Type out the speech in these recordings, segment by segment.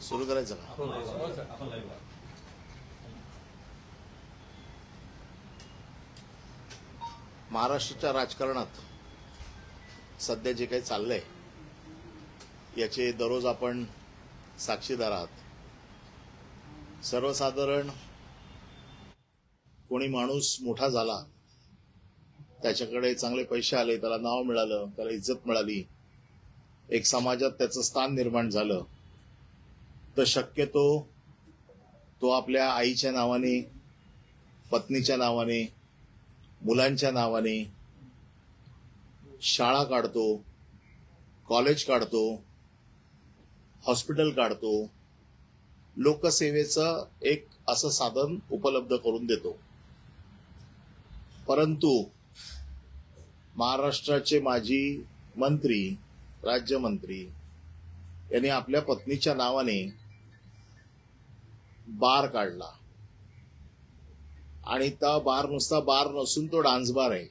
सुरू करायचं का? महाराष्ट्राच्या राजकारणात सध्या जे काही चाललंय याचे दररोज आपण साक्षीदार आहात. सर्वसाधारण कोणी माणूस मोठा झाला, त्याच्याकडे चांगले पैसे आले, त्याला नाव मिळालं, त्याला इज्जत मिळाली, एक समाजात त्याचं स्थान निर्माण झालं, तर शक्यतो तो आपल्या आईच्या नावाने, पत्नीच्या नावाने, मुलांच्या नावाने शाळा काढतो, कॉलेज काढतो, हॉस्पिटल काढतो, लोकसेवेचं एक असं साधन उपलब्ध करून देतो. परंतु महाराष्ट्राचे माजी मंत्री, राज्यमंत्री यांनी आपल्या पत्नीच्या नावाने बार काढला आणि त्या बार नुसता बार नसून तो डान्स बार आहे.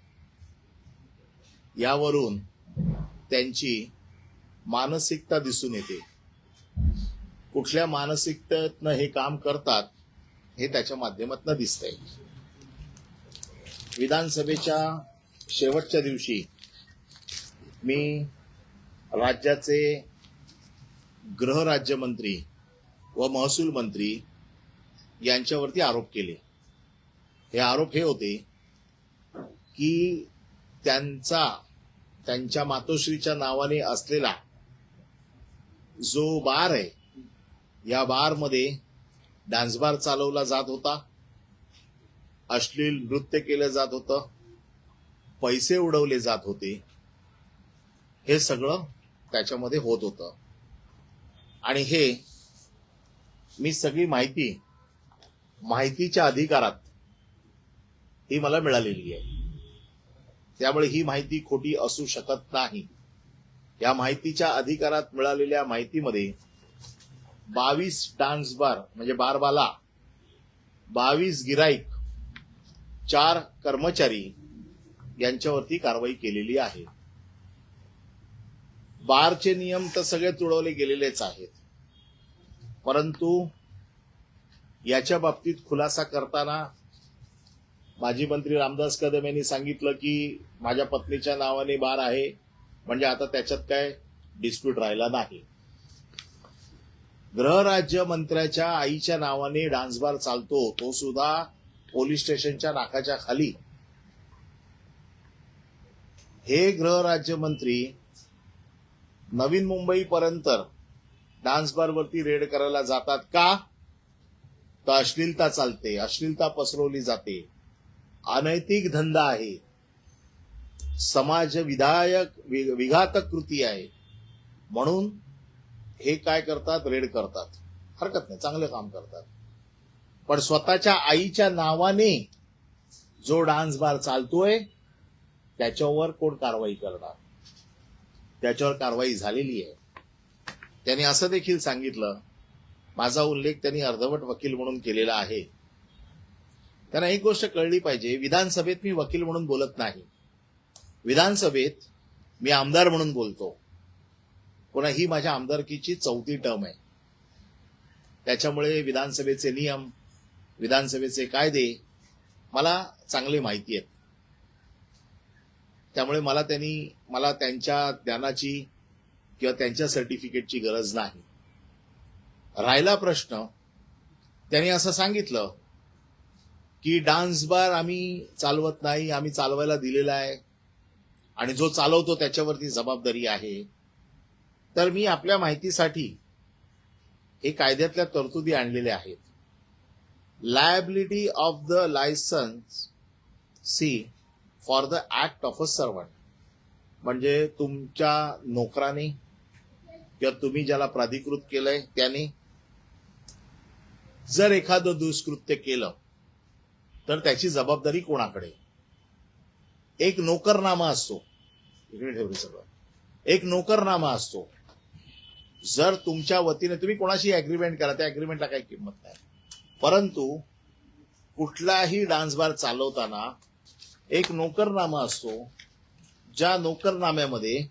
यावरून त्यांची मानसिकता दिसून येते. कुठल्या मानसिकतेतनं हे काम करतात हे त्याच्या माध्यमातून दिसतंय. विधानसभेच्या शेवटच्या दिवशी मी राज्याचे गृहराज्यमंत्री व महसूल मंत्री यांच्यावरती आरोप केले. हे आरोप हे होते की त्यांच्या मातोश्रीच्या नावाने असलेला जो बार आहे, या बारमध्ये डान्स बार चालवला जात होता, अश्लील नृत्य केलं जात होतं, पैसे उडवले जात होते, हे सगळं त्याच्यामध्ये होत होतं. आणि हे मी सगळी माहितीच्या अधिकारात ही मला मिळालेली आहे. त्यामुळे ही माहिती खोटी असू शकत नाही. या माहितीच्या अधिकारात मिळालेल्या माहितीमध्ये 22 डान्स बार म्हणजे बारबाला, 22 गिराईक, 4 कर्मचारी यांच्यावरती कारवाई केलेली आहे. बारचे नियम तर सगळे तुडवले गेलेलेच आहेत, परंतु याच्या बाबतीत खुलासा करताना माजी मंत्री रामदास कदम यांनी सांगितलं की माझ्या पत्नीच्या नावाने बार आहे, म्हणजे आता त्याच्यात काय डिस्प्यूट राहिला नाही. गृहराज्य मंत्र्याच्या आईच्या नावाने डान्स बार चालतो, तो सुद्धा पोलीस स्टेशनच्या नाकाच्या खाली. हे गृहराज्यमंत्री नवीन मुंबईपर्यंत डान्स बार वरती रेड करायला जातात का? तर अश्लीलता चालते, अश्लीलता पसरवली जाते, अनैतिक धंदा आहे, समाज विघातक कृती आहे, म्हणून हे काय करतात, रेड करतात. हरकत नाही, चांगलं काम करतात. पण स्वतःच्या आईच्या नावाने जो डान्स बार चालतोय त्याच्यावर कोण कारवाई करणार? त्याच्यावर कारवाई झालेली आहे. त्यांनी असं देखील सांगितलं, माझा उल्लेख त्यांनी अर्धवट वकील म्हणून केलेला आहे. त्यांना एक गोष्ट कळली पाहिजे, विधानसभेत मी वकील म्हणून बोलत नाही, विधानसभेत मी आमदार म्हणून बोलतो. पुन्हा ही माझ्या आमदारकीची 4थी टर्म आहे. त्याच्यामुळे विधानसभेचे नियम, विधानसभेचे कायदे मला चांगले माहिती आहेत. त्यामुळे मला त्यांच्या ज्ञानाची किंवा त्यांच्या सर्टिफिकेटची गरज नाही. राहिला प्रश्न, त्यांनी असं सांगितलं की डान्स बार आम्ही चालवत नाही, आम्ही चालवायला दिलेला आहे आणि जो चालवतो त्याच्यावरती जबाबदारी आहे. तर मी आपल्या माहितीसाठी हे कायद्यातल्या तरतुदी आणलेल्या आहेत. Liability of the licensee for the act of a servant, म्हणजे तुमच्या नोकराने किंवा तुम्ही ज्याला प्राधिकृत केलंय त्याने जर एखादं दुष्कृत्य केलं तर त्याची जबाबदारी कोणाकडे? एक नोकरनामा असतो, इकडे ठेवले सगळं, एक नोकरनामा असतो. जर तुमच्या वतीने तुम्ही कोणाशी अग्रीमेंट करा, त्या अग्रीमेंटला काही किंमत नाही, परंतु कुठलाही डान्स बार चालवताना एक नोकरनामा असतो, ज्या नोकरनाम्यामध्ये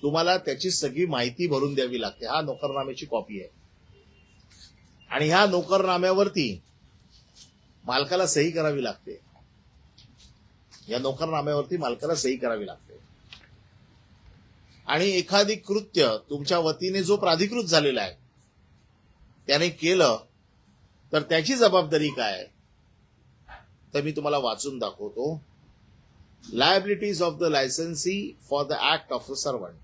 तुम्हाला त्याची सगळी माहिती भरून द्यावी लागते. हा नोकरनाम्याची कॉपी आहे. आणि ह्या नोकरनाम्यावरती मालकाला सही करावी लागते. या नोकरनाम्यावरती मालकाला सही करावी लागते. आणि एखादी कृत्य तुमच्या वतीने जो प्राधिकृत झालेला आहे त्याने केलं तर त्याची जबाबदारी काय आहे, तर मी तुम्हाला वाचून दाखवतो. Liabilities of the licensee for the act of the servant.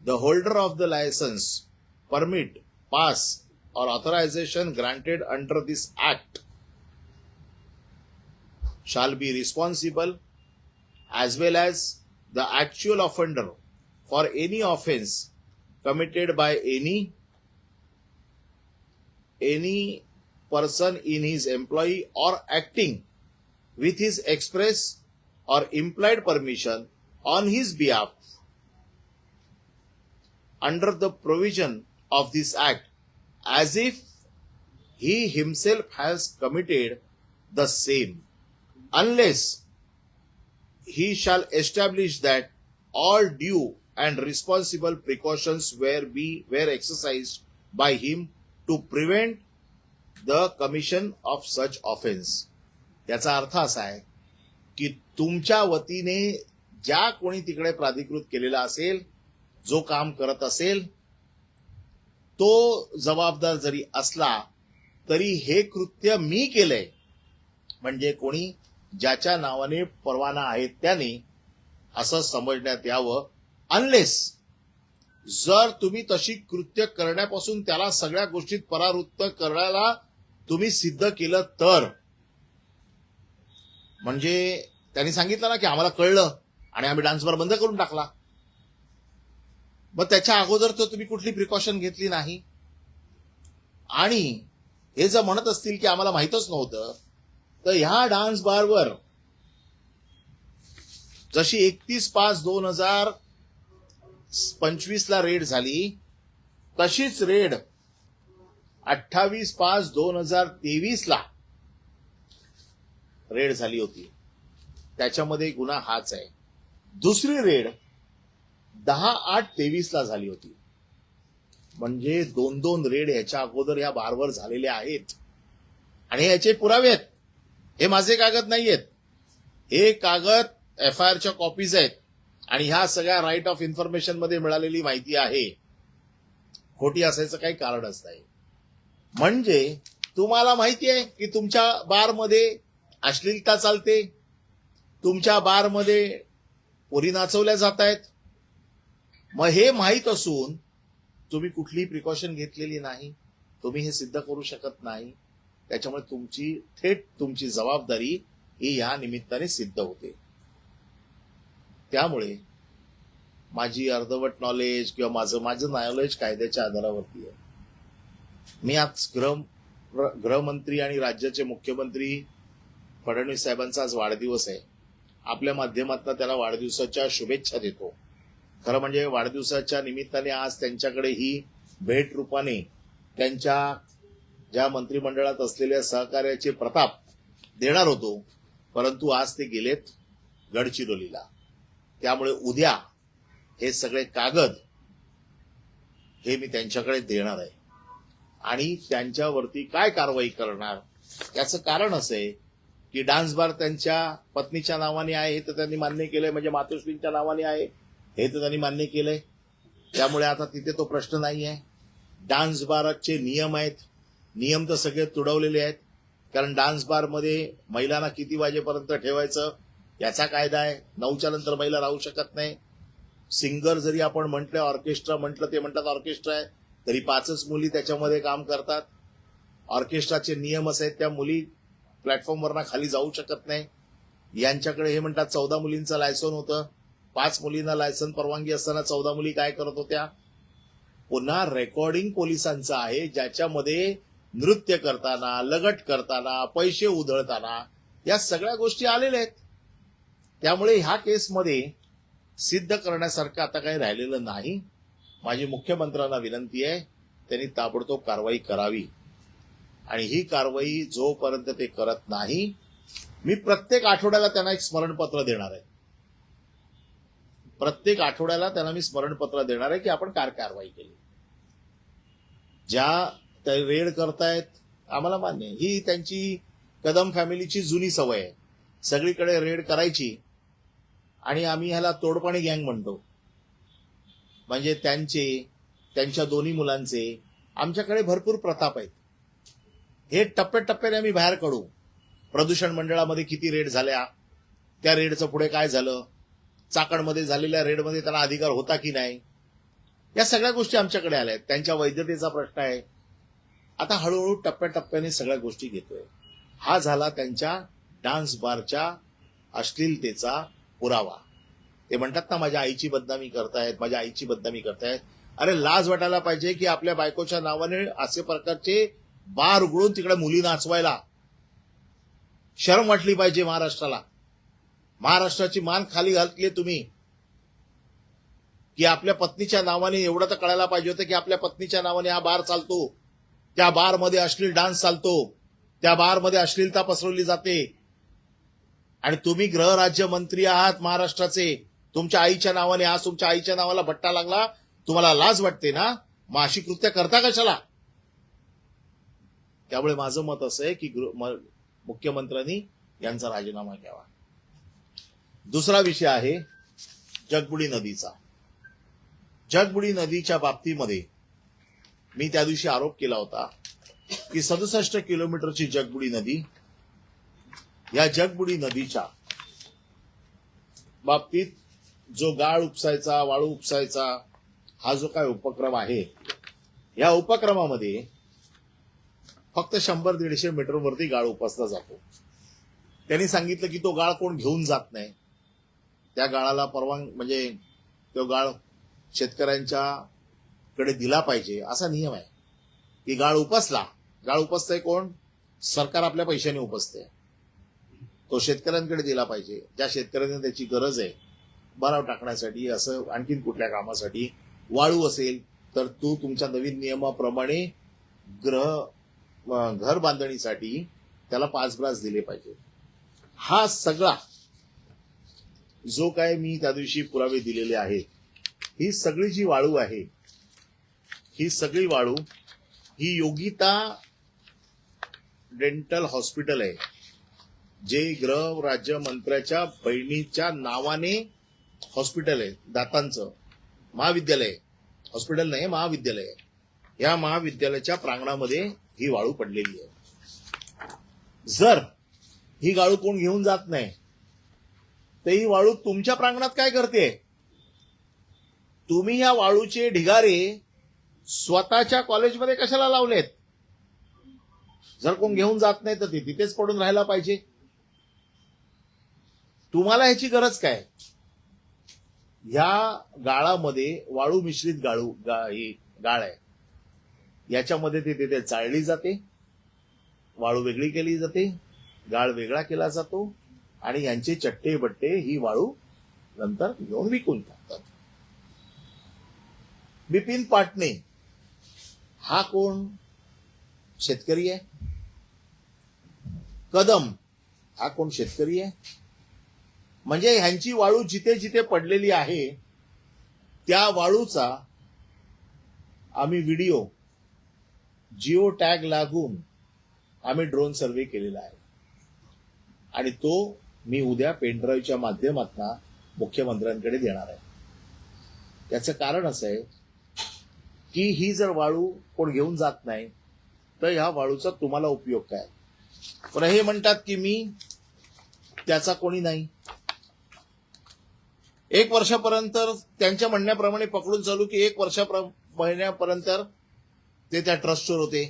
The holder of the licence, permit, pass or authorization granted under this act shall be responsible as well as the actual offender for any offense committed by any person in his employee or acting with his express or implied permission on his behalf under the provision of this act, as if he himself has committed the same, unless he shall establish that all due and responsible precautions were exercised by him to prevent the commission of such offense. याचा अर्थ असा आहे की तुमच्या वतीने ज्या कोणी तिकडे प्राधिकृत केलेला असेल, जो काम करत असेल, तो जबाबदार जरी असला तरी हे कृत्य मी केलंय म्हणजे कोणी ज्याच्या नावाने परवाना आहे त्याने असं समजण्यात यावं. अनलेस जर तुम्ही तशी कृत्य करण्यापासून त्याला सगळ्या गोष्टीत परावृत्त करायला तुम्ही सिद्ध केलं तर. म्हणजे त्यांनी सांगितलं ना की आम्हाला कळलं आणि आम्ही डान्स बार बंद करून टाकला, मग त्याच्या अगोदर तर तुम्ही कुठली प्रिकॉशन घेतली नाही. आणि हे जर म्हणत असतील की आम्हाला माहितच नव्हतं, तर ह्या डान्स बारवर जशी 31/5/2025 ला रेड झाली, तशीच रेड 28/5/2023 ला रेड झाली होती. त्याच्यामध्ये गुन्हा हाच आहे. दुसरी रेड 10/8/23 ला झाली होती. म्हणजे 2 रेड ह्याच्या अगोदर या बारवर झालेल्या आहेत आणि याचे पुरावे आहेत. हे माझे कागद नाहीयेत, हे कागद FIR च्या कॉपीज आहेत आणि ह्या सगळ्या राईट ऑफ इन्फॉर्मेशन मध्ये मिळालेली माहिती आहे. खोटी असायचं काही कारणच नाही. म्हणजे तुम्हाला माहिती आहे की तुमच्या बारमध्ये अश्लीलता चालते, तुमच्या बारमध्ये पोरी नाचवल्या जात आहेत. मग हे माहीत असून तुम्ही कुठलीही प्रिकॉशन घेतलेली नाही, तुम्ही हे सिद्ध करू शकत नाही. त्याच्यामुळे तुमची जबाबदारी ही या निमित्ताने सिद्ध होते. त्यामुळे माझी अर्धवट नॉलेज किंवा माझं नॉलेज कायद्याच्या आधारावरती आहे. मी आज गृहमंत्री आणि राज्याचे मुख्यमंत्री फडणवीस साहेबांचा आज वाढदिवस आहे. आपल्या माध्यमातून त्याला वाढदिवसाच्या शुभेच्छा देतो. खरं म्हणजे वाढदिवसाच्या निमित्ताने आज त्यांच्याकडे ही भेट रूपाने त्यांच्या ज्या मंत्रिमंडळात असलेल्या सहकार्याचे प्रताप देणार होतो, परंतु आज ते गेलेत गडचिरोलीला. त्यामुळे उद्या हे सगळे कागद हे मी त्यांच्याकडे देणार आहे आणि त्यांच्यावरती काय कारवाई करणार याचं कारण असं आहे की डान्स बार त्यांच्या पत्नीच्या नावाने आहे हे तर त्यांनी मान्य केलंय, म्हणजे मातोश्रींच्या नावाने आहे हे तर त्यांनी मान्य केलंय. त्यामुळे आता तिथे तो प्रश्न नाही आहे. डान्स बारचे नियम आहेत, नियम तर सगळे तुडवलेले आहेत. कारण डान्स बारमध्ये महिलांना किती वाजेपर्यंत ठेवायचं याचा कायदा आहे. 9च्या नंतर महिला राहू शकत नाही. सिंगर जरी आपण म्हटलं, ऑर्केस्ट्रा म्हटलं, ते म्हणतात ऑर्केस्ट्रा आहे, तरी 5च मुली त्याच्यामध्ये काम करतात. ऑर्केस्ट्राचे नियम असे आहेत, त्या मुली प्लॅटफॉर्मवरनं खाली जाऊ शकत नाही. यांच्याकडे हे म्हणतात 14 मुलींचं लायसन होतं, 5 मुलींना लायसन परवानगी असताना 14 मुली काय करत होत्या. पुन्हा रेकॉर्डिंग पोलिसांचं आहे, ज्याच्यामध्ये नृत्य करताना, लगट करताना, पैसे उधळताना या सगळ्या गोष्टी आलेल्या आहेत. त्यामुळे ह्या केसमध्ये सिद्ध करण्यासारखं आता काही राहिलेलं नाही. माझी मुख्यमंत्र्यांना विनंती आहे, त्यांनी ताबडतोब कारवाई करावी आणि ही कारवाई जोपर्यंत ते करत नाही, मी प्रत्येक आठवड्याला त्यांना एक स्मरणपत्र देणार आहे. प्रत्येक आठवड्याला त्यांना मी स्मरणपत्र देणार आहे की आपण काय कारवाई केली. ज्या ते रेड करतायत, आम्हाला मान्य आहे. ही त्यांची कदम फॅमिलीची जुनी सवय आहे. सगळीकडे रेड करायची आणि आम्ही ह्याला तोडपाणी गँग म्हणतो. म्हणजे त्यांच्या दोन्ही मुलांचे आमच्याकडे भरपूर प्रताप आहेत. हे टप्प्याटप्प्याने आम्ही बाहेर काढू. प्रदूषण मंडळामध्ये किती रेड झाल्या, त्या रेडचं पुढे काय झालं, चाकणमध्ये झालेल्या रेडमध्ये त्यांना अधिकार होता की नाही, या सगळ्या गोष्टी आमच्याकडे आल्या आहेत. त्यांच्या वैधतेचा प्रश्न आहे. आता हळूहळू टप्प्याटप्प्याने सगळ्या गोष्टी घेतोय. हा झाला त्यांच्या डान्स बारच्या अश्लीलतेचा पुरावा. ते म्हणतात ना, माझ्या आईची बदनामी करतायत, माझ्या आईची बदनामी करतायत. अरे लाज वाटायला पाहिजे की आपल्या बायकोच्या नावाने असे प्रकारचे बार उघडून तिकडे मुली नाचवायला. शरम वाटली पाहिजे महाराष्ट्राला. महाराष्ट्राची मान खाली घातली तुम्ही की आपल्या पत्नीच्या नावाने. एवढं तर कळायला पाहिजे होतं की आपल्या पत्नीच्या नावाने हा बार चालतो, त्या बारमध्ये अश्लील डान्स चालतो, त्या बारमध्ये अश्लीलता पसरवली जाते. आणि तुम्ही गृहराज्यमंत्री आहात महाराष्ट्राचे. तुमच्या आईच्या नावाने, आज तुमच्या आईच्या नावाला भट्टा लागला, तुम्हाला लाज वाटते ना? मग अशी कृत्य करता कशाला? त्यामुळे माझं मत असं आहे की मुख्यमंत्र्यांनी यांचा राजीनामा घ्यावा. दुसरा विषय आहे जगबुडी नदीचा. जगबुडी नदीच्या बाबतीमध्ये मी त्या दिवशी आरोप केला होता की 67 किलोमीटरची जगबुडी नदी, या जगबुडी नदीच्या बाबतीत जो गाळ उपसायचा, वाळू उपसायचा हा जो काय उपक्रम आहे, या उपक्रमामध्ये फक्त 100-150 मीटरवरती गाळ उपसला जातो. त्यांनी सांगितलं की तो गाळ कोण घेऊन जात नाही. त्या गाळाला म्हणजे तो गाळ शेतकऱ्यांच्या कडे दिला पाहिजे असा नियम आहे. की गाळ उपसतंय कोण? सरकार आपल्या पैशाने उपसते. तो शेतकऱ्यांकडे दिला पाहिजे. ज्या शेतकऱ्यांना त्याची गरज आहे भराव टाकण्यासाठी, असं आणखीन कुठल्या कामासाठी. वाळू असेल तर तो तुमच्या नवीन नियमाप्रमाणे घर बांधणीसाठी त्याला 5 ब्रास दिले पाहिजे. हा सगळा जो काय मी त्या दिवशी पुरावे दिलेले आहेत, ही सगळी जी वाळू आहे, ही सगळी वाळू ही योगिता डेंटल हॉस्पिटल आहे, जे गृह राज्यमंत्र्याच्या बहिणीच्या नावाने हॉस्पिटल आहे. दातांचं महाविद्यालय, हॉस्पिटल नाही महाविद्यालय आहे. या महाविद्यालयाच्या प्रांगणामध्ये ही वाळू पडलेली आहे. जर ही गाळू कोण घेऊन जात नाही तर ही वाळू तुमच्या प्रांगणात काय करते? तुम्ही या वाळूचे ढिगारे स्वतःच्या कॉलेजमध्ये कशाला लावलेत? जर कोण घेऊन जात नाही तर ते तिथेच पडून राहायला पाहिजे. तुम्हाला ह्याची गरज काय? या गाळामध्ये वाळू मिश्रित गाळ आहे. याच्यामध्ये ते तिथे चाळली जाते, वाळू वेगळी केली जाते, गाळ वेगळा केला जातो आणि यांचे चट्टे बट्टे ही वाळू नंतर घेऊन विकून टाकतात. बिपिन पाटणे हा कोण? शेतकरी आहे. कदम हा कोण? शेतकरी आहे. म्हणजे ह्यांची वाळू जिथे जिथे पडलेली आहे त्या वाळूचा आम्ही व्हिडिओ जिओ टॅग लागून आम्ही ड्रोन सर्व्हे केलेला आहे आणि तो मी उद्या पेनड्राईव्हच्या माध्यमातून मुख्यमंत्र्यांकडे देणार आहे. त्याचं कारण असं आहे की ही जर वाळू कोण घेऊन जात नाही तर ह्या वाळूचा तुम्हाला उपयोग काय? पण हे म्हणतात की मी त्याचा कोणी नाही. 1 वर्षापर्यंत त्यांच्या म्हणण्याप्रमाणे पकडून चालू की 1 महिन्यापर्यंत ते त्या ट्रस्टवर होते.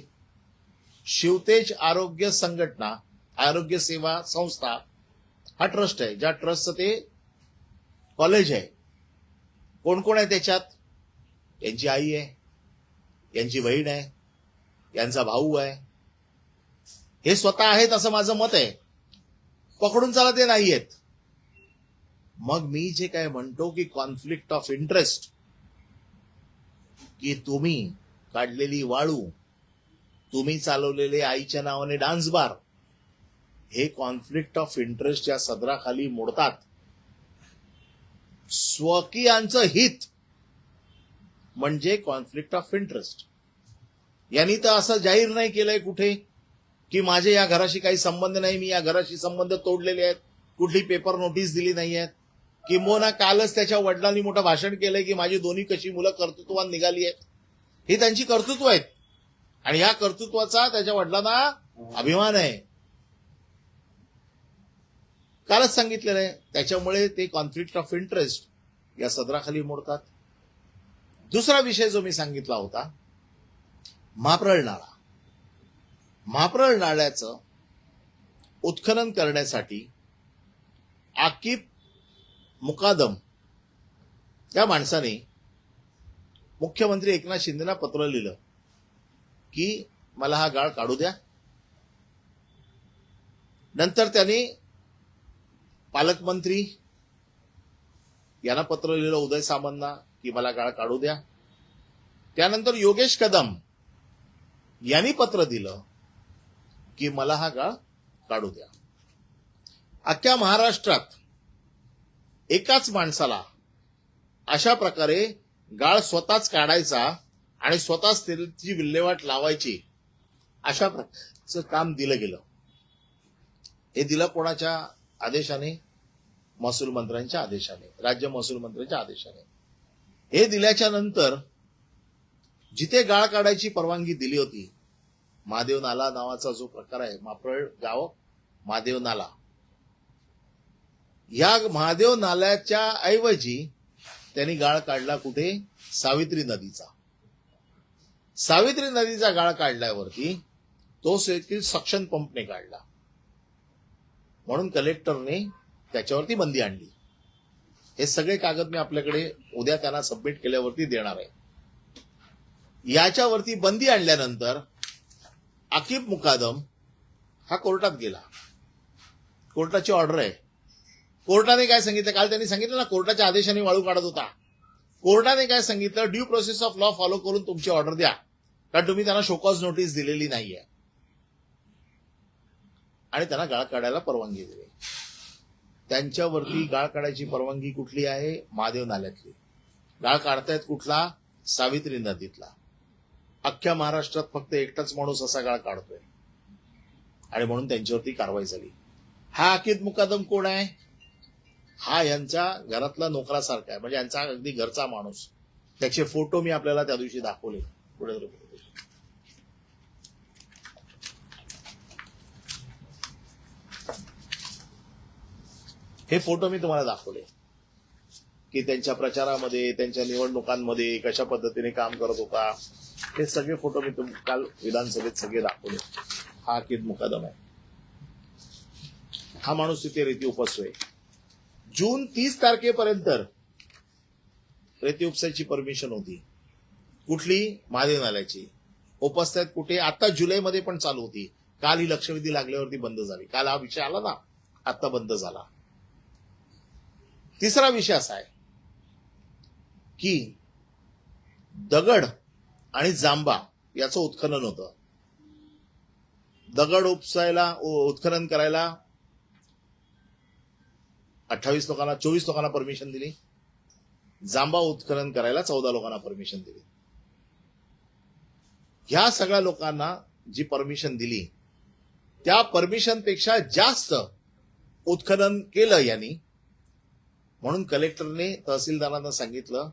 शिवतेज आरोग्य संघटना, आरोग्य सेवा संस्था हा ट्रस्ट आहे. ज्या ट्रस्टचं ते कॉलेज आहे. कोण कोण आहे त्याच्यात? यांची आई आहे, यांची बहीण आहे, यांचा भाऊ आहे. हे स्वतः आहेत असं माझं मत आहे. पकडून चला ते नाहीयेत. मग मी जे काय म्हणतो की कॉन्फ्लिक्ट ऑफ इंटरेस्ट, की तुम्ही काढलेली वाळू, तुम्ही चालवलेले आईच्या नावाने डान्स बार, हे कॉन्फ्लिक्ट ऑफ इंटरेस्ट या सदराखाली मोडतात. स्वकीयांचं हित म्हणजे कॉन्फ्लिक्ट ऑफ इंटरेस्ट. यांनी तर असं जाहीर नाही केलंय कुठे की माझे या घराशी काही संबंध नाही, मी या घराशी संबंध तोडलेले आहेत, कुठली पेपर नोटीस दिली नाही आहेत. किंबहुना कालच त्याच्या वडिलांनी मोठं भाषण केलंय की माझी दोन्ही कशी मुलं कर्तृत्वान निघाली आहेत. ही त्यांची कर्तृत्व आहेत आणि या कर्तृत्वाचा त्याच्या वडिलांना अभिमान आहे. कालच सांगितलेलं आहे. त्याच्यामुळे ते कॉन्फ्लिक्ट ऑफ इंटरेस्ट या सदराखाली मोडतात. दुसरा विषय जो मी सांगितला होता, महाप्रळ नाळा. महाप्रळ नाळ्याचं उत्खनन करण्यासाठी आकिब मुकादम या माणसाने मुख्यमंत्री एकनाथ शिंदेना पत्र लिहिलं की मला हा गाळ काढू द्या. नंतर त्यांनी पालकमंत्री यांना पत्र लिहिलं, उदय सामंतना, की मला गाळ काढू द्या. त्यानंतर योगेश कदम यांनी पत्र दिलं की मला हा गाळ काढू द्या. अख्ख्या महाराष्ट्रात एकाच माणसाला अशा प्रकारे गाळ स्वतःच काढायचा आणि स्वतःच त्याची विल्हेवाट लावायची अशा प्रकारचं काम दिलं गेलं. हे दिलं कोणाच्या आदेशाने? महसूल मंत्र्यांच्या आदेशाने, राज्य महसूल मंत्र्यांच्या आदेशाने. हे दिल्याच्या नंतर जिथे गाळ काढायची परवानगी दिली होती, महादेव नाला नावाचा जो प्रकार आहे, महाप्रळ गाव महादेव नाला, या महादेव नाल्याच्या ऐवजी त्यांनी गाळ काढला कुठे? सावित्री नदीचा. सावित्री नदीचा गाळ काढल्यावरती तो सक्शन पंपने काढला, म्हणून कलेक्टरने त्याच्यावरती बंदी आणली. हे सगळे कागद मी आपल्याकडे उद्या त्यांना सबमिट केल्यावरती देणार आहे. याच्यावरती बंदी आणल्यानंतर आकिब मुकादम हा कोर्टात गेला. कोर्टाची ऑर्डर आहे. कोर्टाने काय सांगितलं? काल त्यांनी सांगितलं ना, कोर्टाच्या आदेशाने वाळू काढत होता. कोर्टाने काय सांगितलं? Due process of law follow करून तुमची ऑर्डर द्या, कारण तुम्ही त्यांना शोकॉज नोटीस दिलेली नाहीये. आणि त्यांना गाळ काढायला परवानगी दिली. त्यांच्यावरती गाळ काढायची परवानगी कुठली आहे? महादेव नाल्यातली. गाळ काढतायत कुठला? सावित्री नदीतला. अख्ख्या महाराष्ट्रात फक्त एकटाच माणूस असा गाळ काढतोय आणि म्हणून त्यांच्यावरती कारवाई झाली. हा आकिब मुकादम कोण आहे? हा यांच्या घरातला नोकरासारखा आहे, म्हणजे यांचा अगदी घरचा माणूस. त्याचे फोटो मी आपल्याला त्या दिवशी दाखवले. पुढे हे फोटो मी तुम्हाला दाखवले की त्यांच्या प्रचारामध्ये, त्यांच्या निवडणुकांमध्ये कशा पद्धतीने काम करत होता. हे सगळे फोटो मी काल विधानसभेत सगळे दाखवले. हा आकिब मुकादम आहे. हा माणूस तिथे रेती उपसतोय. जून 30 तारखेपर्यंत रेती उपसायची परमिशन होती. कुठली? महादेव नाल्याची. उपसतायत कुठे? आता जुलैमध्ये पण चालू होती. काल ही लक्षवेधी लागल्यावरती बंद झाली. काल हा विषय आला ना, आता बंद झाला. तिसरा विषय असा आहे की दगड आणि जांबा याचं उत्खनन होतं. दगड उपसायला, उत्खनन करायला 28 लोकांना, 24 लोकांना परमिशन दिली. जांबा उत्खनन करायला 14 लोकांना परमिशन दिली. ह्या सगळ्या लोकांना जी परमिशन दिली, त्या परमिशनपेक्षा जास्त उत्खनन केलं यांनी. म्हणून कलेक्टरने तहसीलदारांना सांगितलं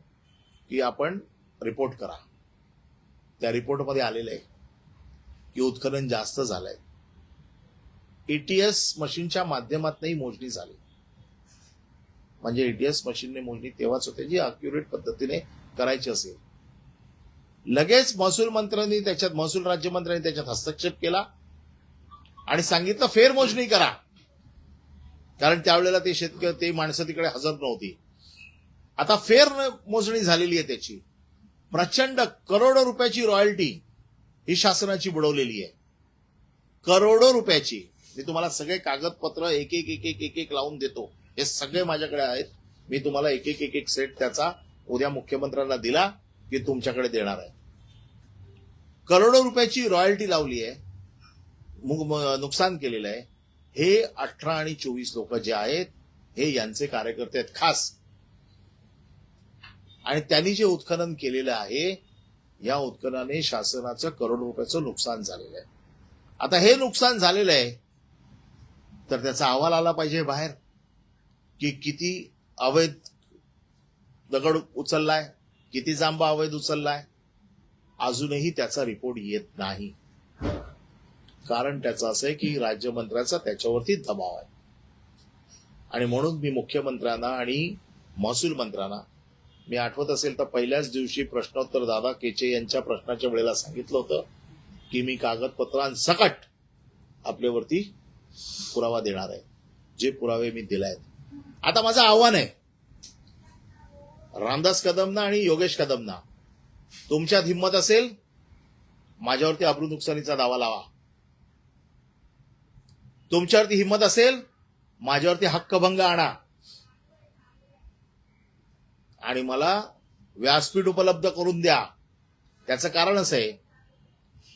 की आपण रिपोर्ट करा. त्या रिपोर्टमध्ये आलेलं आहे की उत्खनन जास्त झालंय. एटीएस मशीनच्या माध्यमातूनही मोजणी झाली. म्हणजे एटीएस मशीनने मोजणी तेव्हाच होते जी अक्युरेट पद्धतीने करायची असेल. लगेच महसूल मंत्र्यांनी त्याच्यात, महसूल राज्यमंत्र्यांनी त्याच्यात हस्तक्षेप केला आणि सांगितलं फेरमोजणी करा. कारण त्यावेळेला ते माणसं तिकडे हजर नव्हती. आता फेर मोजणी झालेली आहे त्याची. प्रचंड करोडो रुपयाची रॉयल्टी ही शासनाची बुडवलेली आहे. करोडो रुपयाची. मी तुम्हाला सगळे कागदपत्र एक एक लावून देतो. हे सगळे माझ्याकडे आहेत. मी तुम्हाला एक सेट त्याचा उद्या मुख्यमंत्र्यांना दिला की तुमच्याकडे देणार आहे. करोडो रुपयाची रॉयल्टी लावली आहे, नुकसान केलेलं आहे. हे 18 आणि 24 लोक जे आहेत हे यांचे कार्यकर्ते आहेत खास. आणि त्यांनी जे उत्खनन केलेलं आहे या उत्खननाने शासनाचं करोड रुपयाचं नुकसान झालेलं आहे. आता हे नुकसान झालेलं आहे तर त्याचा अहवाल आला पाहिजे बाहेर की किती अवैध दगड उचललाय, किती जांबा अवैध उचललाय. अजूनही त्याचा रिपोर्ट येत नाही. कारण त्याचं असं आहे की राज्यमंत्र्याचा त्याच्यावरती दबाव आहे. आणि म्हणून मी मुख्यमंत्र्यांना आणि महसूल मंत्र्यांना, मी आठवत असेल तर पहिल्याच दिवशी प्रश्नोत्तर दादा केचे यांच्या प्रश्नाच्या वेळेला सांगितलं होतं की मी कागदपत्रांसकट आपल्यावरती पुरावा देणार आहे. जे पुरावे मी दिले आहेत. आता माझं आव्हान आहे रामदास कदमना आणि योगेश कदमना, तुमच्यात हिंमत असेल माझ्यावरती अब्रू नुकसानीचा दावा लावा. तुमच्यावरती हिंमत असेल माझ्यावरती हक्कभंग आणा आणि मला व्यासपीठ उपलब्ध करून द्या. त्याचं कारण असं आहे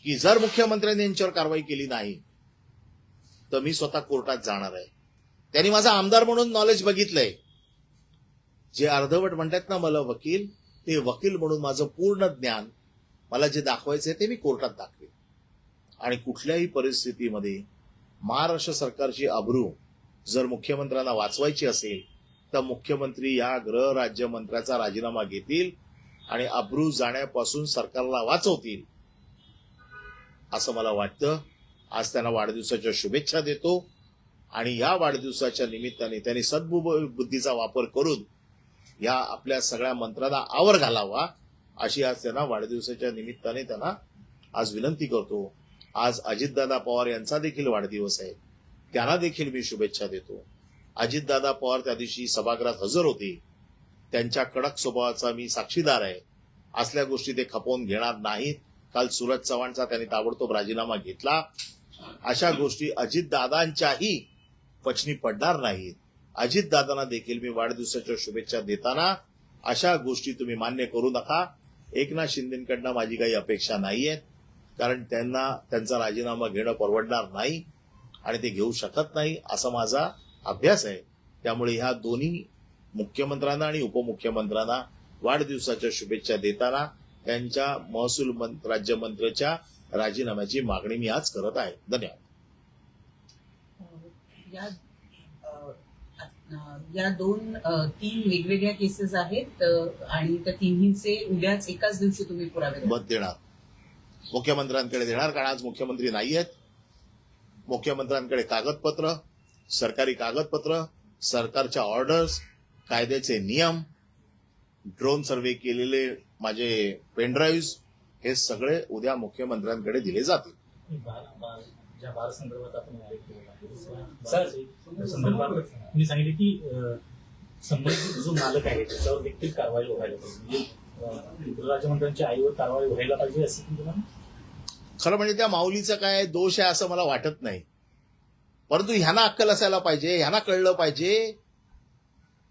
की जर मुख्यमंत्र्यांनी यांच्यावर कारवाई केली नाही तर मी स्वतः कोर्टात जाणार आहे. त्यांनी माझा आमदार म्हणून नॉलेज बघितलंय. जे अर्धवट म्हणतात ना मला वकील, ते वकील म्हणून माझं पूर्ण ज्ञान मला जे दाखवायचंय ते मी कोर्टात दाखवेन. आणि कुठल्याही परिस्थितीमध्ये महाराष्ट्र सरकारची अब्रू जर मुख्यमंत्र्यांना वाचवायची असेल तर मुख्यमंत्री या गृह राज्यमंत्र्याचा राजीनामा घेतील आणि अब्रू जाण्यापासून सरकारला वाचवतील असं मला वाटतं. आज त्यांना वाढदिवसाच्या शुभेच्छा देतो आणि या वाढदिवसाच्या निमित्ताने त्यांनी सद्बुद्धीचा वापर करून या आपल्या सगळ्या मंत्र्यांना आवर घालावा अशी आज त्यांना वाढदिवसाच्या निमित्ताने त्यांना आज विनंती करतो. आज अजितदादा पवार यांचा देखील वाढदिवस आहे. त्यांना देखील मी शुभेच्छा देतो. अजितदादा पवार त्या दिवशी सभागृहात हजर होते. त्यांच्या कडक स्वभावाचा मी साक्षीदार आहे. असल्या गोष्टी ते खपवून घेणार नाहीत. काल सूरज चव्हाणचा त्यांनी ताबडतोब राजीनामा घेतला. अशा गोष्टी अजितदादांच्याही पचनी पडणार नाहीत. अजितदादांना देखील मी वाढदिवसाच्या शुभेच्छा देताना अशा गोष्टी तुम्ही मान्य करू नका. एकनाथ शिंदेकडनं माझी काही अपेक्षा नाहीये. कारण त्यांना त्यांचा राजीनामा घेणं परवडणार नाही आणि ते घेऊ शकत नाही असा माझा अभ्यास आहे. त्यामुळे ह्या दोन्ही मुख्यमंत्र्यांना आणि उपमुख्यमंत्र्यांना वाढदिवसाच्या शुभेच्छा देताना त्यांच्या महसूल राज्यमंत्र्याच्या राजीनाम्याची मागणी मी आज करत आहे. धन्यवाद. या तीन वेगवेगळ्या केसेस आहेत आणि त्या तिन्हीचे उद्याच एकाच दिवशी तुम्ही पुरावे मत देणार, मुख्यमंत्र्यांकडे देणार. कारण आज मुख्यमंत्री नाही आहेत. मुख्यमंत्र्यांकडे कागदपत्र, सरकारी कागदपत्र, सरकारच्या ऑर्डर्स, कायद्याचे नियम, ड्रोन सर्व्हे केलेले माझे पेनड्राईव्ह, हे सगळे उद्या मुख्यमंत्र्यांकडे दिले जातील. ज्या बार संदर्भात आपण उल्लेख केला आहे संदर्भात मी सांगितले की संबंधित जो मालक आहे त्याच्यावर देखील कारवाई व्हायला पाहिजे. म्हणजे राज्यमंत्र्यांच्या आईवर कारवाई व्हायला पाहिजे असं तुम्हाला खरं म्हणजे त्या माऊलीचा काय दोष आहे असं मला वाटत नाही. परंतु ह्यांना अक्कल असायला पाहिजे, ह्यांना कळलं पाहिजे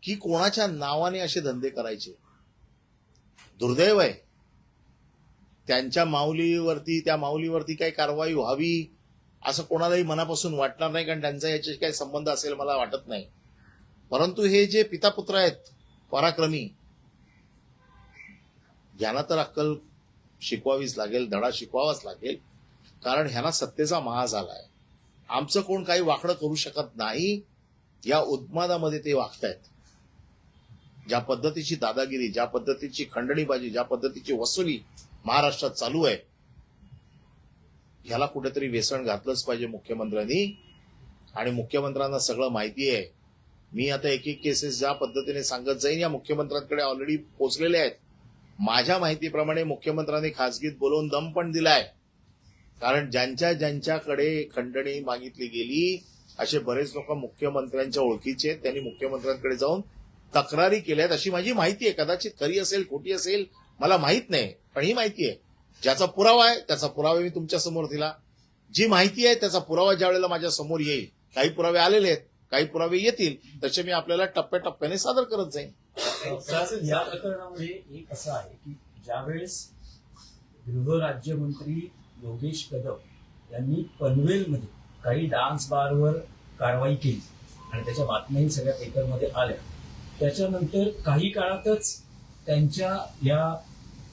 की कोणाच्या नावाने असे धंदे करायचे. दुर्दैव आहे. त्यांच्या माऊलीवरती, त्या माऊलीवरती काही कारवाई व्हावी असं कोणालाही मनापासून वाटणार नाही. कारण त्यांचा याच्याशी काही संबंध असेल मला वाटत नाही. परंतु हे जे पितापुत्र आहेत पराक्रमी, यांना तर अक्कल शिकवावीच लागेल, धडा शिकवावाच लागेल. कारण ह्यांना सत्तेचा महाज आलाय. आमचं कोण काही वाकडं करू शकत नाही. या उन्मादामध्ये ते वागतायत. ज्या पद्धतीची दादागिरी, ज्या पद्धतीची खंडणीबाजी, ज्या पद्धतीची वसुली महाराष्ट्रात चालू आहे, ह्याला कुठेतरी वेसण घातलंच पाहिजे मुख्यमंत्र्यांनी. आणि मुख्यमंत्र्यांना सगळं माहिती आहे. मी आता एक एक केसेस ज्या पद्धतीने सांगत जाईन या मुख्यमंत्र्यांकडे ऑलरेडी पोहोचलेले आहेत. माझ्या माहितीप्रमाणे मुख्यमंत्र्यांनी खासगीत बोलवून दम पण दिलाय. कारण ज्यांच्याकडे खंडणी मागितली गेली असे बरेच लोक मुख्यमंत्र्यांच्या ओळखीचे आहेत. त्यांनी मुख्यमंत्र्यांकडे जाऊन तक्रारी केल्यात अशी माझी माहिती आहे. कदाचित खरी असेल खोटी असेल मला माहित नाही, पण ही माहिती आहे. ज्याचा पुरावा आहे त्याचा पुरावा मी तुमच्या समोर दिला. जी माहिती आहे त्याचा पुरावा ज्या वेळेला माझ्या समोर येईल, काही पुरावे आलेले आहेत, काही पुरावे येतील, तसे मी आपल्याला टप्प्याटप्प्याने सादर करत जाईन. या प्रकरणामध्ये एक असं आहे की ज्यावेळेस गृह राज्यमंत्री योगेश कदम यांनी पनवेलमध्ये काही डान्स बारवर कारवाई केली आणि त्याच्या बातम्याही सगळ्या पेपरमध्ये आल्या, त्याच्यानंतर काही काळातच त्यांच्या या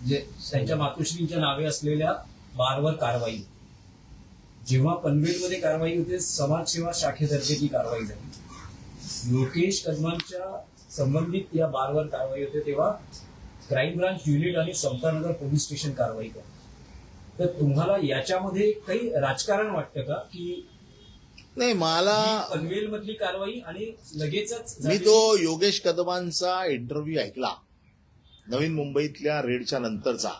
जे त्यांच्या मातोश्रींच्या नावे असलेल्या बारवर कारवाई होती. जेव्हा पनवेलमध्ये कारवाई होते, समाजसेवा शाखेतर्फे ती कारवाई झाली. योगेश कदमांच्या संबंधित या बारवर कारवाई होते, तेव्हा क्राईम ब्रांच युनिट आणि समतानगर पोलीस स्टेशन कारवाई करते. तर तुम्हाला याच्यामध्ये काही राजकारण वाटतं का, की नाही, मला पनवेल मधली कारवाई आणि लगेचच मी झालेली- तो योगेश कदमांचा इंटरव्ह्यू ऐकला नवीन मुंबईतल्या रेडच्या नंतरचा.